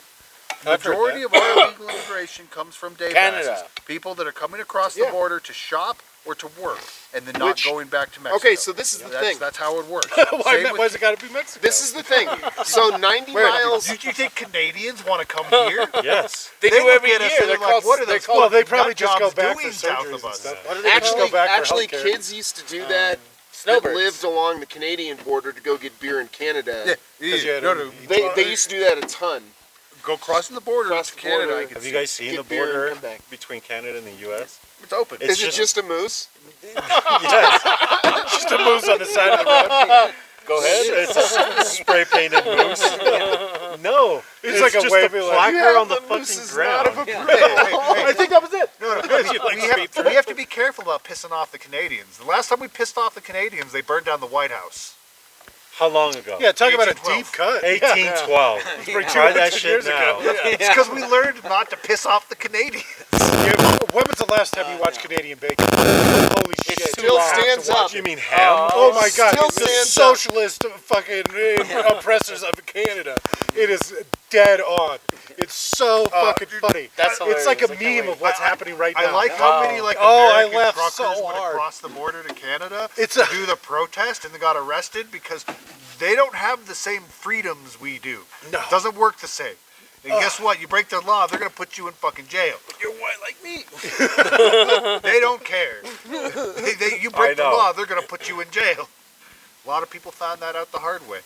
The I've heard majority that. of our illegal immigration comes from day Canada. passes. People that are coming across the Yeah. border to shop or to work and then not Which- going back to Mexico. Okay, so this is the thing. That's how it works. Why Same with- why's it got to be Mexico? This is the thing. So 90 miles. You think Canadians want to come here? Yes. They do look every at us year. and They're like, called. what are They're those called. well, they nut probably just go jobs back for doing south surgeries of and us? stuff. Why do they go back for Actually, healthcare? kids used to do that. That Snowbirds. lived along the Canadian border to go get beer in Canada. Yeah, you had no, to no. They used to do that a ton. Go crossing the border Cross to the Canada. border. I can Have you see. guys seen the Get beer and border come back. between Canada and the U.S.? It's open. It's Is it just a moose? Yes. Just a moose on the side of the road. Go ahead. It's a spray painted moose. No, It's like a just wavy a line. placard on the The moose fucking is ground. not of a I think that was it. We have to be careful about pissing off the Canadians. The last time we pissed off the Canadians, they burned down the White House. How long ago? Yeah, talk about a 1812. deep cut. 1812. Try that shit years now. ago. It's because we learned not to piss off the Canadians. Yeah, when was the last time you watched Canadian Bacon? Holy shit. still You have to stands watch up. it. You mean ham? Oh my god, Still it's the stands up. socialist fucking oppressors of Canada. It is dead on. It's so fucking funny. That's It's like a hilarious. I can't meme wait. of what's happening right now. I like how many like Oh, I American laughed truckers so went hard. across the border to Canada It's to a- do the protest and they got arrested because they don't have the same freedoms we do. No. It doesn't work the same. And guess what? You break their law, they're gonna put you in fucking jail. But you're white like me. They don't care. You break the know. law, they're gonna put you in jail. A lot of people found that out the hard way.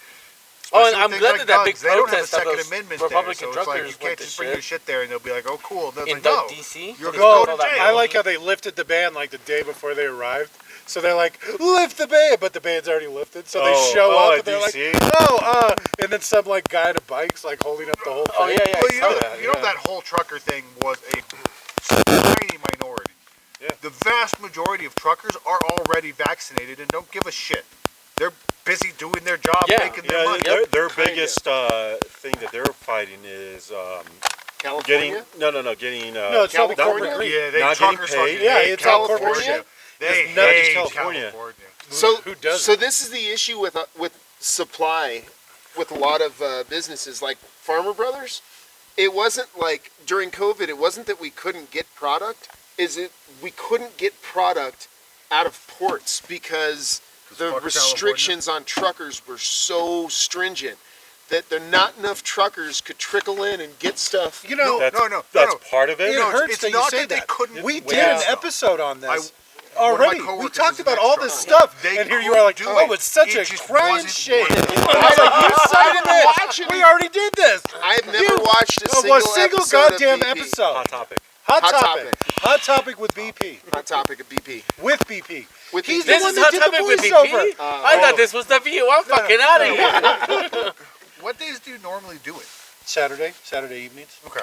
Oh, and Especially I'm things glad like that that big guns. They don't have a protest of Second those Amendment Republican there, so it's like truckers you can't went to just bring shit. your shit there and they'll be like, oh cool. And In like, no, D.C. you're They gonna did go all to that jail. I like how they lifted the ban like the day before they arrived. So they're like, lift the ban, but the ban's already lifted. So they show up and they're like, oh, and then some like guy on a bike's like holding up the whole thing. Oh yeah, yeah. Well, I you saw know, that. you know that whole trucker thing was a tiny minority. Yeah. The vast majority of truckers are already vaccinated and don't give a shit. They're busy doing their job, Yeah. making their Yeah, money. their Kinda. biggest thing that they're fighting is California? getting No, it's California? called corporate greed. Yeah, they Not truckers getting paid. fucking Yeah, hate it's all California. corporate shit. They It's not just hate California. California. So Who doesn't? So this is the issue with supply with a lot of businesses like Farmer Brothers. It wasn't like during COVID. It wasn't that we couldn't get product. We couldn't get product out of ports because the fuck restrictions on truckers were so stringent that there not enough truckers could trickle in and get stuff. You know, That's, no, that's part of it. it No, hurts it's that you not say that they couldn't We get did an stuff. episode on this. One of my Already, we coworkers talked is about an all extra. this stuff, They and here you are like, couldn't oh, do it. it's such It a just crying wasn't shame. worth it. I was like, you son of a bitch! watching. We already did this. I've never watched a No, single, episode goddamn of BP. episode. Hot topic. Hot Hot topic. topic. Hot topic with BP. Hot topic of BP. With BP. With He's BP. the This one is that Hot did the Topic with voiceover. BP? I thought this was the view. I'm fucking out of here. What days do you normally do it? Saturday evenings. Okay.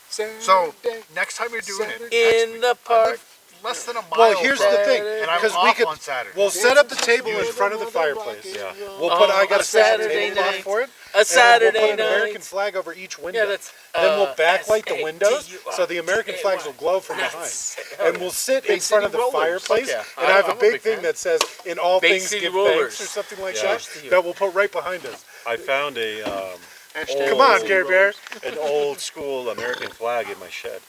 Saturday, So next time you're doing it, In the I park. live less than a mile. Well, here's the from- thing, and I'm because off we could. on Saturday. We'll set up the table in front of the fireplace. Yeah. We'll put. I got a a special Saturday tablecloth night. for it. A Saturday and then we'll put an night. American flag over each window. Yeah, that's. Then we'll backlight the S-A-T-U-R. windows so the American flags will glow from behind. And we'll sit in Bay front of City the Rollers. fireplace, Fuck yeah. and I have I'm a a big big thing fan. that says "In all Bay things City give Rollers. thanks" or something like Yeah. that we'll put right behind us. I found a Hashtag Come on, Bay Care City Bear. Rollers. an old school American flag in my shed.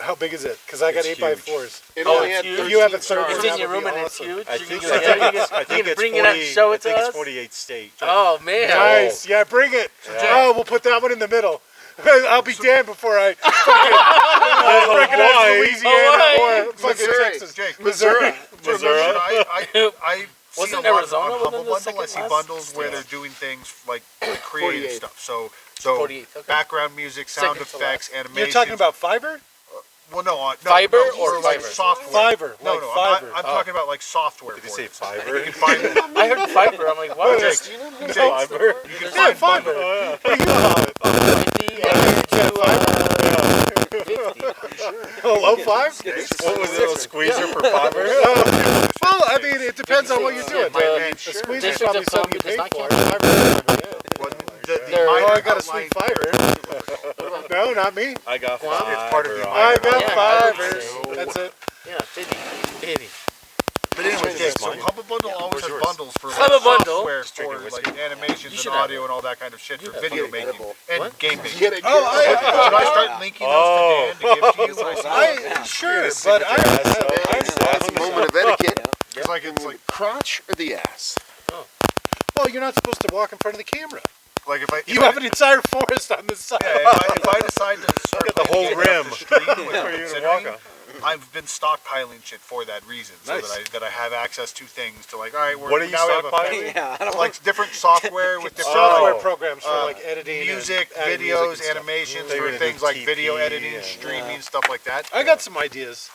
How big is it? Because I got It's 8x4s. It Oh, only it's had huge. 13 You have a third stars. one. It's That in your would room be and it's awesome. huge. I You think can- so. yeah, you can- I you think can it's bring it out and 40. show I it to think us. it's 48 state. Oh man. Nice. Yeah, bring it. Oh, we'll put that one in the middle. I'll be damned before I fucking recognize Hawaii. Louisiana Hawaii. or fucking Missouri. Texas. Jake, Missouri. Missouri. I see Wasn't a lot Arizona on within Humble the Bundle. second I see last? bundles where Yeah. they're doing things like creative 48. stuff. So 48th, okay. background music, sound Second to effects, last. animation. You're talking about fiber? well, no, Fiber no, or like fiber? software? Fiber, No, like no, fiber. I'm talking about like software. Did you for say it. fiber? You can find I heard fiber. I'm like, what? Jake, Christina, Jake, Fiber. you can Yeah, find fiber. bundles. What do you call it? 50 and to 50. Low five? What was it? A squeezer for fiber? Well, I mean, it depends on what you're doing. My man, A squeezer District probably of something you Columbia pay does not for. count. Fiber, yeah. Well, the They're- Oh, minor I got a outline sweet fiber. No, not me. I got Guam? fiber. It's part of the I got Yeah, fibers. fiber. That's it. Yeah, 50. But anyway, Jake, so mine. Humble Bundle always Where's has yours? bundles for like Humble Bundle. software Drinking for whiskey. like animations You and should have audio it. and all that kind of shit for have video it. making Edible. and What? game making. Get it. Oh, Should I start linking those to Dan to give to you when I see them? Sure, but That's a moment of etiquette. It's like it's like Crotch or the ass? well, you're not supposed to walk in front of the camera. like if I You have an entire forest on this side. yeah, if I decide to start Got the whole playing rim. the stream Where you're gonna considering, walk on. I've been stockpiling shit for that reason, so Nice. that I have access to things to like. All right, What are you now we have a stockpiling? Yeah, I don't like different software with different Software Oh. programs for like editing, music, and adding videos, music and stuff. animations, They for were gonna things do like video TP editing, and- streaming, stuff like that. I got some ideas.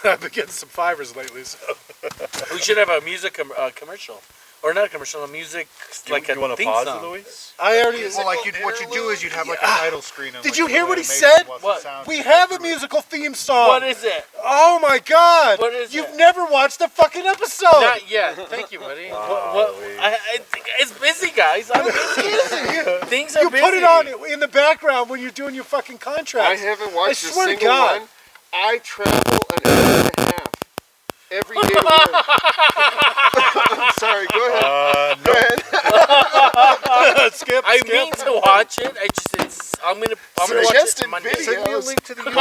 I've been getting some fibers lately, so. We should have a music commercial. Or not a commercial, a music, like You want a to theme pause song. it, Luis? I already. Well, like what you do is you'd have like a title screen. And, Did like, you a hear little what he animation said? while the What? sound We goes have a through it. musical theme song. What is it? Oh my god! What is You've it? never watched the fucking episode. Not yet. Thank you, buddy. Louise. It's busy, guys. I'm busy. Things are You busy. put it on in the background when you're doing your fucking contract. I haven't watched a swear to single God. one. I travel an hour and a half every day to work. I'm sorry. Go ahead. Go ahead. Skip. I skip. mean to watch it. I'm gonna watch it Suggested Monday. video. Send me a link to the YouTube.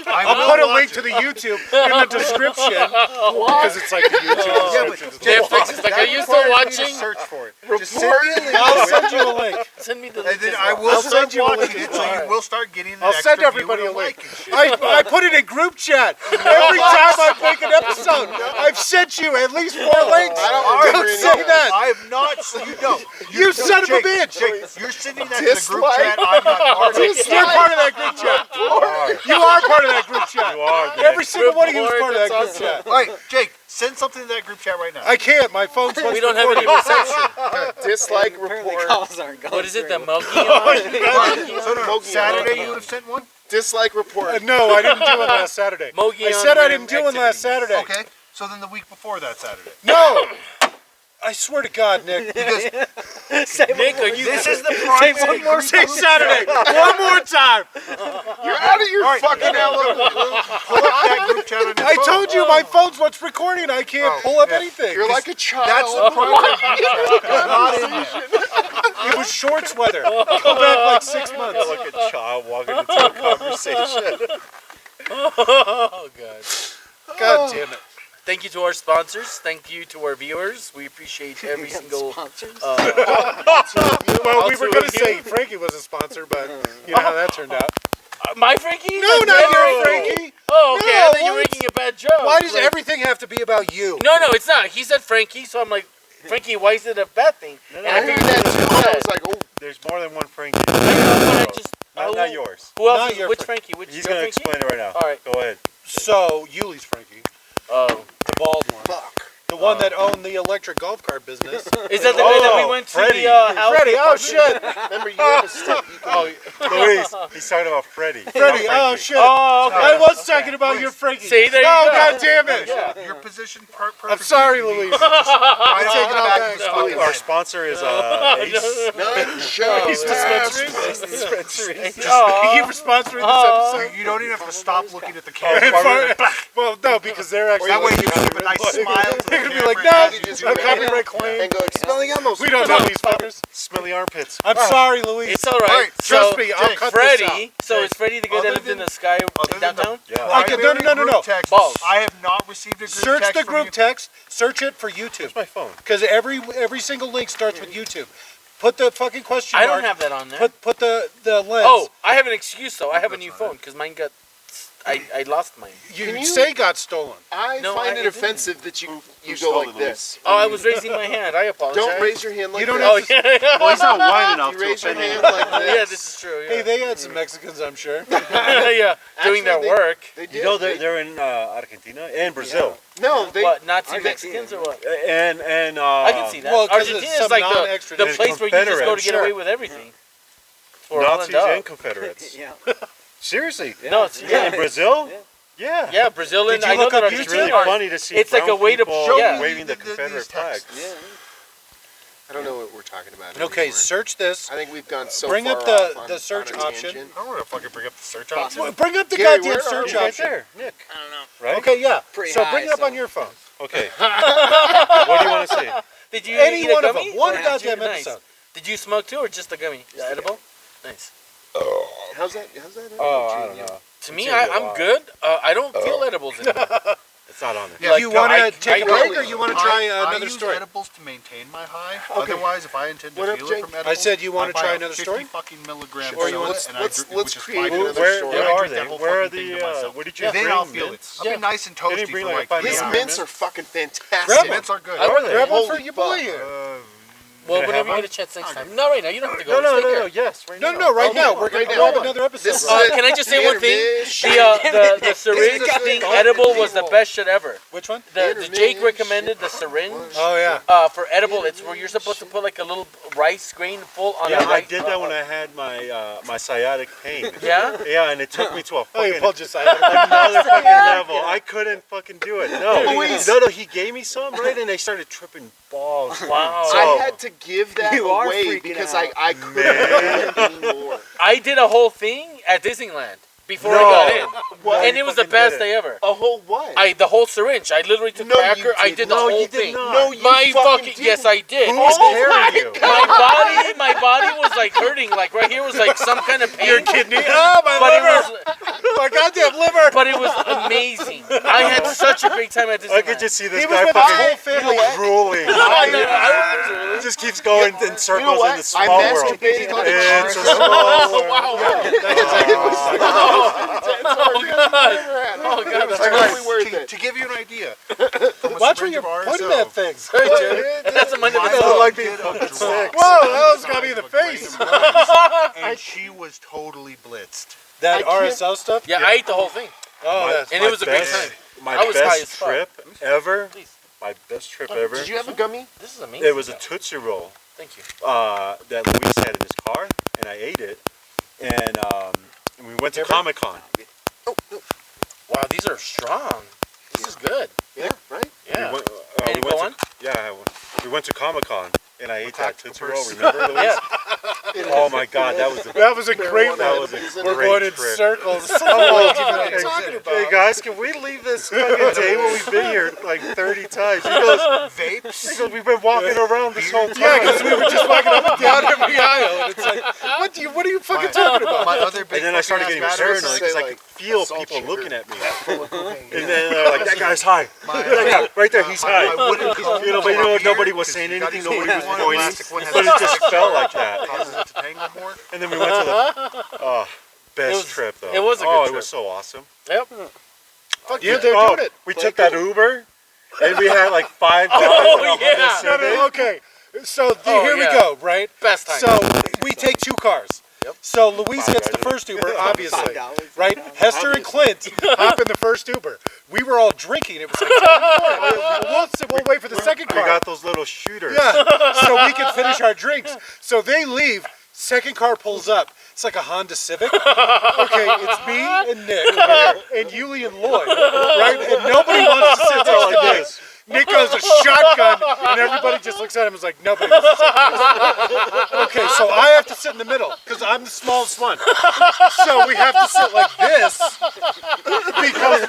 I'll put a link to the YouTube in the description because it's like the YouTube description. Netflix is like, are you still requires me to watching? Search for it. Just Report. send me a link. I'll send you a link. Send me the And link. then as I well. will I'll start send you a watching link. it, so you will start getting. I'll send everybody a link. I put it in group chat. Every time I make an episode, I've sent you at least 4 links. Don't say that. I have not. You know. You son of a Jake, bitch. Jake, you're sending that to the group Dislike. chat. I'm not part of it. You're part of that group chat. You are part of that group chat. You are. Every single one of you is part of that group That's chat. All right, Jake, send something to that group chat right now. I can't. My phone's We don't have any reception. Dislike Apparently report. calls aren't going What is it? The through. Mogi So no, Mogi Saturday on. you would have sent one. Dislike report. No, I didn't do one last Saturday. Mogi I said on I didn't do one last activities. Saturday. Okay, so then the week before that Saturday. No. I swear to God, Nick. Nick, are you? This is the Say primary. one more. Say Saturday. One more time. You're out of your fucking element. Pull up that group chat on your I phone. told you my phone's what's recording. I can't Oh, pull up yeah. anything. You're like a child. That's the primary group chat. It's not in there. It was shorts weather. Go back like 6 months. Like a child walking into a conversation. Oh God. God damn it. Thank you to our sponsors. Thank you to our viewers. We appreciate every single. Sponsors? Well, we were Also going to here. say Frankie was a sponsor, but you know how that turned out. My Frankie? No, not your Frankie. Oh, okay. No, I thought you were what? making a bad joke. Why does Like- everything have to be about you? No, it's not. He said Frankie, so I'm like, Frankie, why is it a bad thing? And I figured that first. Who else? Not Is, your which Frank. Frankie? Which He's your gonna Frankie? explain it right now. All right. Go ahead. So, Yuli's Frankie, Oh. the bald one. The one that owned the electric golf cart business. Is that the guy that we went to Freddie. the house? Freddie, oh shit! Remember, you have a stick. Luis, he's talking about Freddie. Freddie, oh shit! Oh, okay. I was talking about your Frankie. See, there you Oh go. god damn it! Your position I'm sorry, Louise. I take it all back. Our sponsor is Ace. None show. He was sponsoring this episode. You don't even have to stop looking at the camera. Well, no, because they're actually. That way you can give a nice smile to the They're gonna be camera. like, no, You just a go copyright claim. and go Expelliarmus. We don't know these fuckers. Smelly armpits. I'm sorry, Louise. It's all right. Alright, Trust So, me, I'll cut this out. Freddie. So is Freddie the guy Other that lived in than- the sky other than the- downtown? Yeah. Okay, no. Text. Balls. I have not received a group Search text the from group you. text. Search it for YouTube. Where's my phone? Because every single link starts with YouTube. Put the fucking question I mark. don't have that on there. Put the lens. Oh, I have an excuse though. I have a new phone because mine got. I lost mine. you Can you- say got stolen. I No, find I it didn't. offensive that you go stole like it, this. Oh, I was raising my hand. I apologize. Don't raise your hand like You don't that. Oh yeah. Well, he's not wide enough You to raise your offend hand anyone. like this. Yeah, this is true. Hey, Yeah. they had some Mexicans, I'm sure. Yeah, doing their Actually, work. They did. You know they're in Argentina and Brazil. No, they. What, Nazi Argentina. Mexicans or what? And I can see that. well, 'cause Argentina it's is some like the non-extradition. place where you just go to get Sure. away with everything. For all Nazis and all. and Confederates. Yeah. Seriously? No, it's Yeah, in Brazil? Yeah. Yeah. Yeah, Brazil and Did you I know look that up It's Argentina really are- funny to see It's like brown a way to people show you waving the these Confederate flag. texts. Yeah. I don't know what we're talking about. Okay, anymore. search this. I think we've gone so Bring far up off the on- search on a option. tangent. I don't want to fucking bring up the search option. Well, bring up the Gary, goddamn where are search you? Right option. there, Nick. I don't know. Right? Okay, yeah. Pretty So high, bring it up so- on your phone. Okay. What do you want to see? Did you Any eat a one of gummy? them. One Or goddamn nice. episode. Did you smoke too, or just a gummy? Edible? Nice. How's that? Oh, I don't know. To me, It's gonna be a I'm while. good. I don't feel edibles anymore. It's not on there. Yeah, Do you want I- to take I a break, really- or you want to try I another use story? edibles to maintain my high. Okay. Otherwise, if I intend to What up, feel Jake? it from edibles, I said you want to I buy try a another 50 story? fucking milligrams Or of you it, want- and let's which is create 5 another Where, story. And I where are drink they? that whole Where are fucking thing the, to myself. what did you Yeah, bring? then I'll feel it. Mints? I'll be nice and Didn't he toasty bring for like like a 5 His yeah. mints are fucking fantastic. Grab them. Mints are good. Are they? Grab one Holy for your fuck. boy here. Well, Gonna whenever have you get a chance next time. Not right now. You don't have to go. No, Stay here. yes, right now. No, right Okay. now. We're going Right to now. grab another episode. This is Can I just say one thing? Intermission. The syringe This is thing the edible was the people. best shit ever. Which one? The Jake Intermission. recommended the syringe Oh, yeah. for edible. It's where you're supposed to put like a little rice grain full on Yeah, a I rice. did that when I had my sciatic pain. Yeah. Yeah, and it took me to a Oh, you fucking pulled your side. another fucking level. I couldn't fucking do it. No, Luis. no, he gave me some, right? And I started tripping balls. Wow. I had to give that You are away freaking because out. I couldn't do it anymore. I did a whole thing at Disneyland before No. I got in, What? and it was the fucking best did day ever. A whole what? The whole syringe. I literally took No, you cracker. I did didn't. the No, whole you did thing. not. No, you My fucking yes, didn't. I did. Who was carrying you? My body was like hurting. Like right here was like some kind of pain. Your kidney. Oh, my But it liver. was, My goddamn liver. but it was amazing. I had such a great time at Disneyland. I could just see this He was guy with his whole fucking family. drooling. I He just keeps going in You know circles what? in the I small world. masturbated on the It's a car. small world. Oh god, that's Totally worth To, it. to give you an idea, from a Watch where syringe you're of ours, pointing so that thing. that's a Monday. my Doesn't mom like being did a fucking drop. sick. Whoa, that almost got me in the face. And she was totally blitzed. That I can't- RSL stuff? Yeah, I ate the whole thing, Oh, that's and it was a great time. My I was high as best fuck. trip ever. Please. My best trip ever. Did you have a gummy? This is amazing. It was a Tootsie Roll Thank you. that Luis had in his car, and I ate it. And we went to Comic-Con. Wow, these are strong. This is good. Yeah, right? Yeah. We went, And we go went on? to, yeah, we went to Comic-Con, and I ate that tactical Tootsie Roll. person. Remember, Luis? Yeah. Oh my God, that was a That was a great that one. was a We're great going in trip. circles. I'm like, what are you talking Hey about? guys, can we leave this fucking table? We've been here like 30 times. He goes, Vapes. we've been walking around this whole time. Yeah, because we were just walking up and down every aisle. And it's like, what are you fucking talking about? My other big And then I started fucking getting ass paranoid matters. because I Say, could feel salt people sugar. looking at me. Full of cocaine. And then they're like, that guy's high. My, That guy, right there, he's high. I wouldn't come You know, but you know what? Nobody was saying anything. Nobody was pointing. But it just felt like that. causes it to tangle more. And then we went to the best was- trip though. it was a good Oh, it trip. was so awesome. Yep. Fuck yeah, they're doing it. We took that Uber, and we had like 5 guys Oh, in a Honda yeah. No, Civic. no, okay. So Oh, here yeah. we go, right? Best time. So we take 2 cars. So Luis gets the first Uber, obviously, right? Hester and Clint hop in the first Uber. We were all drinking. It was like 10 in the morning. We'll wait for the second We car. got those little shooters. Yeah, so we can finish our drinks. So they leave. Second car pulls up. It's like a Honda Civic. Okay, it's me and Nick and Yuli and Lloyd, right? And nobody wants to sit next to Nick. Nick goes a shotgun, and everybody just looks at him and is like, nobody wants to sit next to me. Okay, so I have to sit in the middle because I'm the smallest one. So we have to sit like this because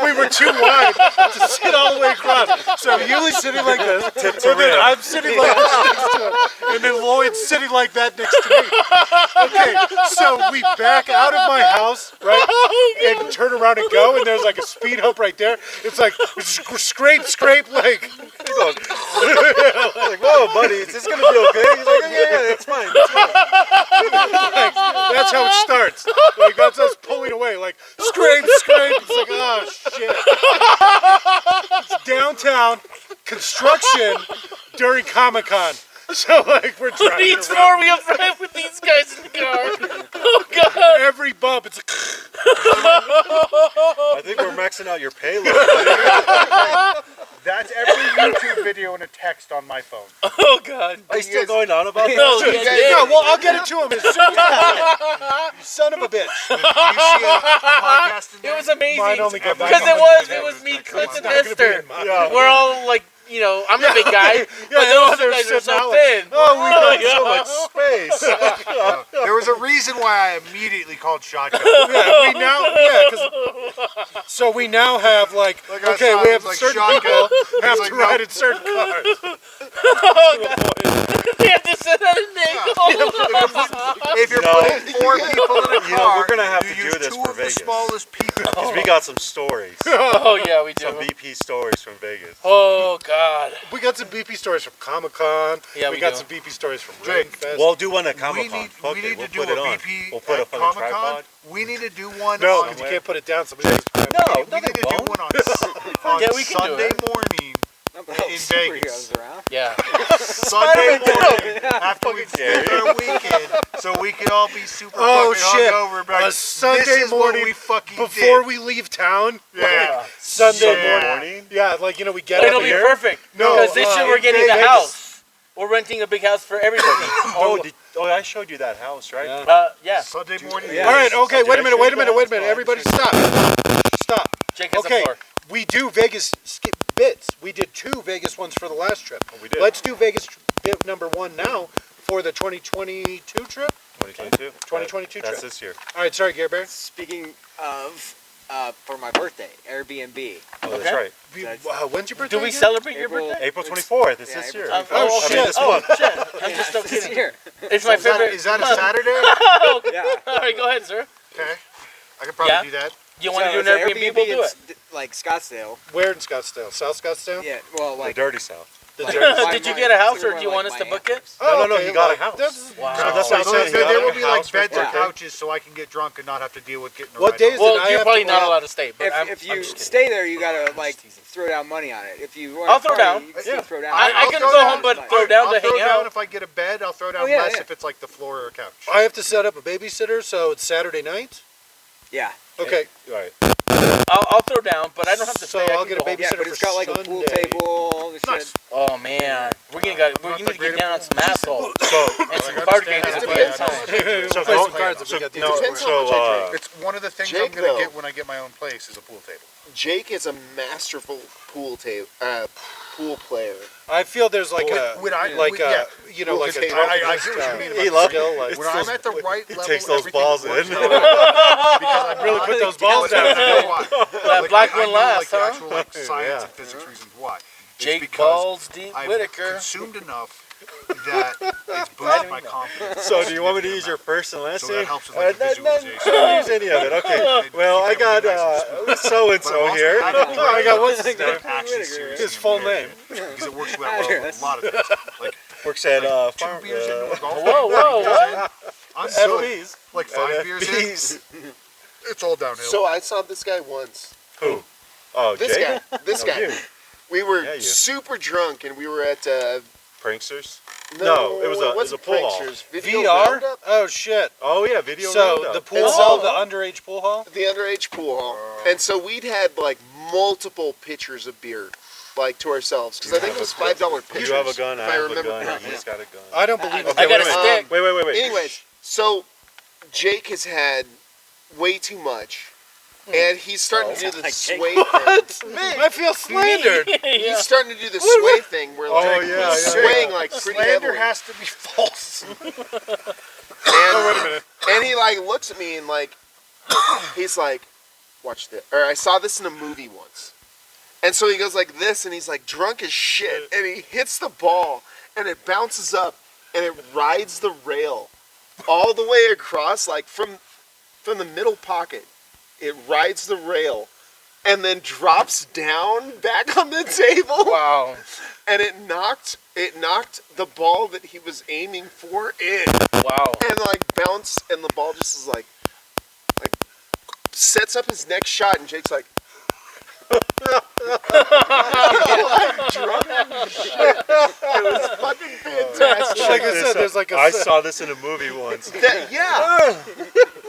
we were too wide to sit all the way across. So Yuli's sitting like this, and then I'm sitting like this next to him, and then Lloyd's sitting like that next to me. Okay, so we back out of my house, right, and turn around and go, and there's like a speed hump right there. It's like scrape, like. He goes, like, whoa, buddy, is this gonna be okay? He's like, yeah, it's fine. Like, that's how it starts. Like that's us pulling away. Like scrape. It's like, oh shit. It's downtown construction during Comic-Con. So like we're driving Needs around. four-wheel drive with these guys in the car. Oh God! Every bump, it's like, I think we're maxing out your payload. That's every YouTube video and a text on my phone. Oh God! Are you still going on about that? No, yeah, well, I'll get it to him as soon as possible. You son of a bitch. You see a podcast in It there? was amazing Mine only got back because on it was me, Clint, and not gonna be Hester. in mine. Yeah. We're all like, you know, I'm a big guy, but those those are guys are sitting out so like, thin. Oh, we got So much space. There was a reason why I immediately called shotgun. we now, so we now have like, Like I okay, saw, we it have was like certain shotgun. people have like, to no. ride in certain cars. Oh God! We have to send out an angle. If you're No. putting 4 people in a car, You know, we're gonna have you to do use this 2 for of Vegas. the smallest people. Because we got some stories. Oh yeah, we do. Some BP stories from Vegas. Oh God! We got some BP stories from Comic-Con. Yeah, we we got do. some BP stories from Jake, Rainfest. We'll do one at We Comic-Con. need, Fuck we it, need we'll to do put a it on. BP We'll put at it on a Comic-Con. tripod. We need to do one no, on... because you can't put it down. Somebody else can No, we need to do won't. one on Yeah, we can do Sunday it. morning. In Vegas. Yeah. Sunday morning after we Gary. spend our weekend, so we could all be super Oh, fucking shit. hungover. and be like, A Sunday this is morning what we fucking Before did. we leave town. Yeah. Sunday Yeah. morning. Yeah, like, you know, we get It'll up be here. perfect. No, Because this year we're getting the Vegas. house. We're renting a big house for everybody. Oh, I showed you that house, right? Yeah. Yeah. Sunday morning. Yeah. All right, okay, Did wait I a minute, show wait you a minute, the wait a house? minute. Oh, Everybody stop. Jake has the Okay, floor. we do Vegas skip bits. We did 2 Vegas ones for the last trip. We did. Let's do Vegas bit number 1 now for the 2022 trip. 2022. 2022 That's trip. this year. All right, sorry, Gary Bear. Speaking of, for my birthday, Airbnb. Oh, that's Okay. right. When's your birthday? Do we again? celebrate your April- birthday? April 24th. It's Yeah, this April year. 24th. Oh, I shit. mean, this Oh month. shit! I'm just so This kidding. year. It's my Is that, favorite. is that a Saturday? Yeah. All right, go ahead, sir. Okay. I could probably Yeah. do that. You want to do it's an Airbnb? We'll do it. Like Scottsdale. Where in Scottsdale? South Scottsdale? Yeah. Well, The like. dirty south. The like, Jersey. Did you get a house, or more do you like want us to book it? No, no, okay, he got a like, house. that's- Wow. So that's what I'm So saying. there He got will a be like house for beds or birthday. couches so I can get drunk and not have to deal with getting a What ride days home. did I Well, you're have probably to- not allowed to stay, but I'm If just you kidding. stay there, you gotta like throw down money on it. If you want I'll to throw party, down. you can still Yeah. throw down. I I'll can throw go down. home, but Like- throw down I'll to throw hang down out. if I get a bed. I'll throw down Oh, yeah, less yeah. if it's like the floor or a couch. I have to set up a babysitter, so it's Saturday night. Yeah. Okay, Right. I'll throw down, but I don't have to So stay. I I'll can get a go home. baby- Yeah, Consider but it's for got like a pool Sunday. table, all this Nice. shit. Oh man, we need to get down on some asshole So, and some I card understand. games. It if we have depends time. on so, play no, some cards if we so, got the no, Depends how so, much I drink. It's one of the things Jake, I'm going though. to get when I get my own place is a pool table. Jake is a masterful pool player. I feel there's like When I- like yeah. a, you know, like a Okay, I see what you mean. He loves skill, like, When I'm at the right level, takes those everything balls works in. out. Because I'm Really not- put those balls down. I know why. That black I one know, last, like, the huh? actual like science Yeah. and physics reasons why. It's Jake because Balls Deep I've Whitaker. consumed enough that it's boosted my confidence. So, do you want me to use your first and last So that name? helps with like, the No, visualization. don't use any of it. Okay. Well, I got so and But so I'm also here. having the I right got level what's his that I'm name? actually serious His in full the area. name. Because it works well with a lot of things. Like Works at 2 beers into a golf Whoa, game, whoa, what? I'm good. FBs. Like 5 beers FBs. in, it's all downhill. So I saw this guy once. Who? Oh, This Jake? guy. This Oh, guy. you. We were Yeah, you. super drunk and we were at Pranksters? No, it was a wasn't pool hall. pranksters, Video VR? Roundup? Oh shit. Oh yeah, video. So roundup. the pool hall, the underage pool hall? The underage pool hall. And so we'd had like multiple pitchers of beer, like to ourselves, because I think it was $5 pitchers. You have a gun, if I have a remember gun, correctly. he's got a gun. I don't believe it. I got a wait a stick. Wait. Anyways, so Jake has had way too much, and he's starting to do the sway thing. I feel slandered. He's starting to do the sway thing where like he's swaying like pretty Slander heavily. has to be false. And he like looks at me and like he's like, watch this. Or I saw this in a movie once. And so he goes like this and he's like drunk as shit and he hits the ball and it bounces up and it rides the rail all the way across, like from the middle pocket. It rides the rail and then drops down back on the table. Wow. And it knocked the ball that he was aiming for in. Wow. And like bounce, and the ball just is like sets up his next shot, and Jake's like, drunk as shit. It was fucking fantastic. Like I said, there's like a. I saw this in a movie once.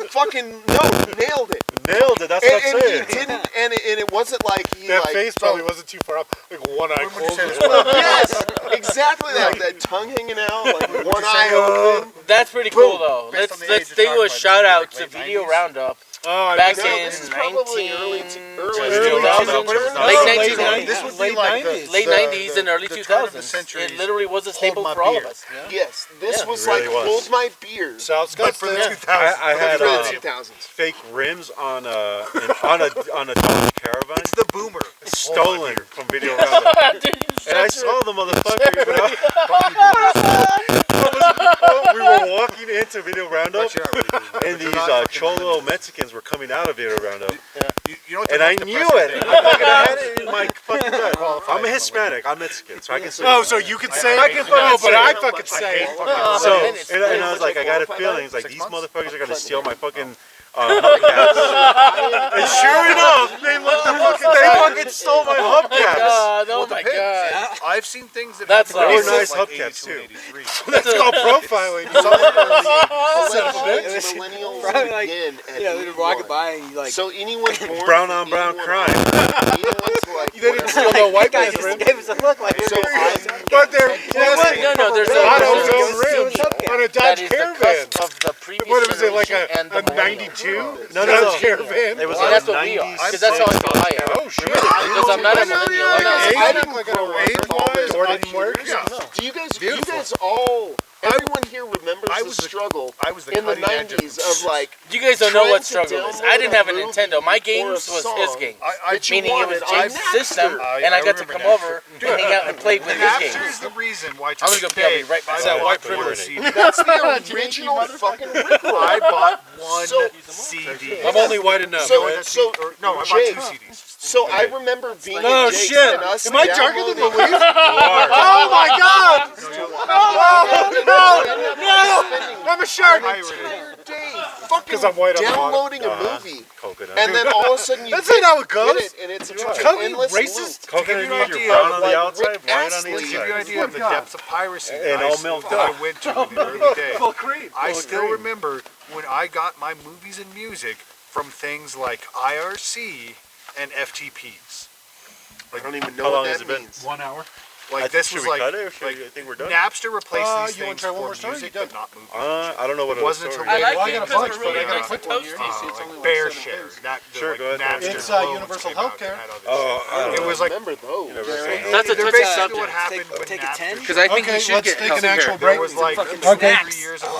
Fucking nailed it. Nailed it. That's what I'm And saying. he didn't, and it wasn't like he That like face probably wasn't too far up. Like one eye closed. yes, exactly that tongue hanging out, like one eye open. That's pretty cool though. Based on the Let's age do you're talking a about, shout out like to late Video 90s? Roundup Oh, back No, in this is probably 19 early early 2000s. 2000s, late late 1990s, This would be late like 90s. late 90s and early the turn of the 2000s. century's It literally was a Hold staple My for all of Beer. us. Yes, this Yeah. was It really like was. hold my beer. South But for the Scottsdale. 2000s. I had For the 2000s. fake rims on a Dodge Caravan. It's the boomer. Stolen from Video Roundup. Dude, And I saw the motherfucker. We were walking into Video Roundup, and these Cholo Mexicans were coming out of Video Roundup. You know what And the I most knew depressing it. thing- I had it in my fucking blood. I'm a Hispanic. I'm Mexican, so I can say Oh, it. so you can say I it? can No, fucking but say I it. fucking say it. So, and I was like, I got a feeling, it's like, 6 these months? motherfuckers are going to steal my fucking hubcaps. And sure enough, they fucking stole my hubcaps. God, oh my god. I've seen things that That's happened like- in They were nice like hubcaps, 82 and too. 83. That's called profiling. Millennials Probably like, begin at you know, they're 81. walking by and you like, So anyone born Brown on brown crime. Anyone to like They didn't whatever. steal no white guy man's just rim. gave us a look like, So I'm But they're No, there's AutoZone a rims on a that Dodge is the Caravan. cusp of the previous What was it, like generation and a the millennial. 92 No, Dodge Caravan? It was See, a that's what we are. 96. Because that's how I feel I am. Oh, shit. Because I'm not a millennial. I'm not Age, I didn't like grow up with all age-wise, this or on didn't work? computers. Do you guys all, everyone here remembers I the was the- struggle I was the in the cutting edge of 90s of like, You guys don't know trying what to struggle is. download I didn't have a a movie Nintendo. My or a games was his song. games. that you Meaning it was wanted on James' Napster. system, I and I got to remember come Napster. over and hang out and play with his Napster games. is the reason why I'm gonna go today be right back. I That bought white one privilege. CD. That's the original fucking Rickroll. I bought one So- CD. I'm only white enough. So- No, I bought Jake, 2 CDs. So I remember being No at Jake's shit. and us Am I darker than downloading- Louise? Oh my god! No! I'm a shark! Entire day fucking 'Cause I'm white on the bottom. downloading a movie, Coconut. and then all of a sudden you That's not how it get goes. it, and it's just How an you endless racist? loop. Coconut means idea you're brown on like the outside, Rick white on the Astley. To give you an inside. idea of the depths of piracy And I all s- milked that I up. went to in the early days. cream. I still remember when I got my movies and music from things like IRC and FTPs. I don't even How know long what has that it been? means. 1 hour. Like this Should was we like, cut it or should like we- I think we're done? Napster replaced these you wanna things try one for more story? music, You done? but not movies. I don't know what It other wasn't story. until I like Well, I it got a because bunch, it but I really gotta makes it click one here. toasty. Bear Share. Sure, go ahead. Napster. It's, Low, Universal which came out Healthcare. and had all this Oh, shit. I don't It know. was like Remember those? Universal right? Health. That's a they're touchy basically subject. what happened when Take a Napster 10? came Because I think Okay, you should let's get take health an actual care. break. There was like Fucking 3 snacks. years of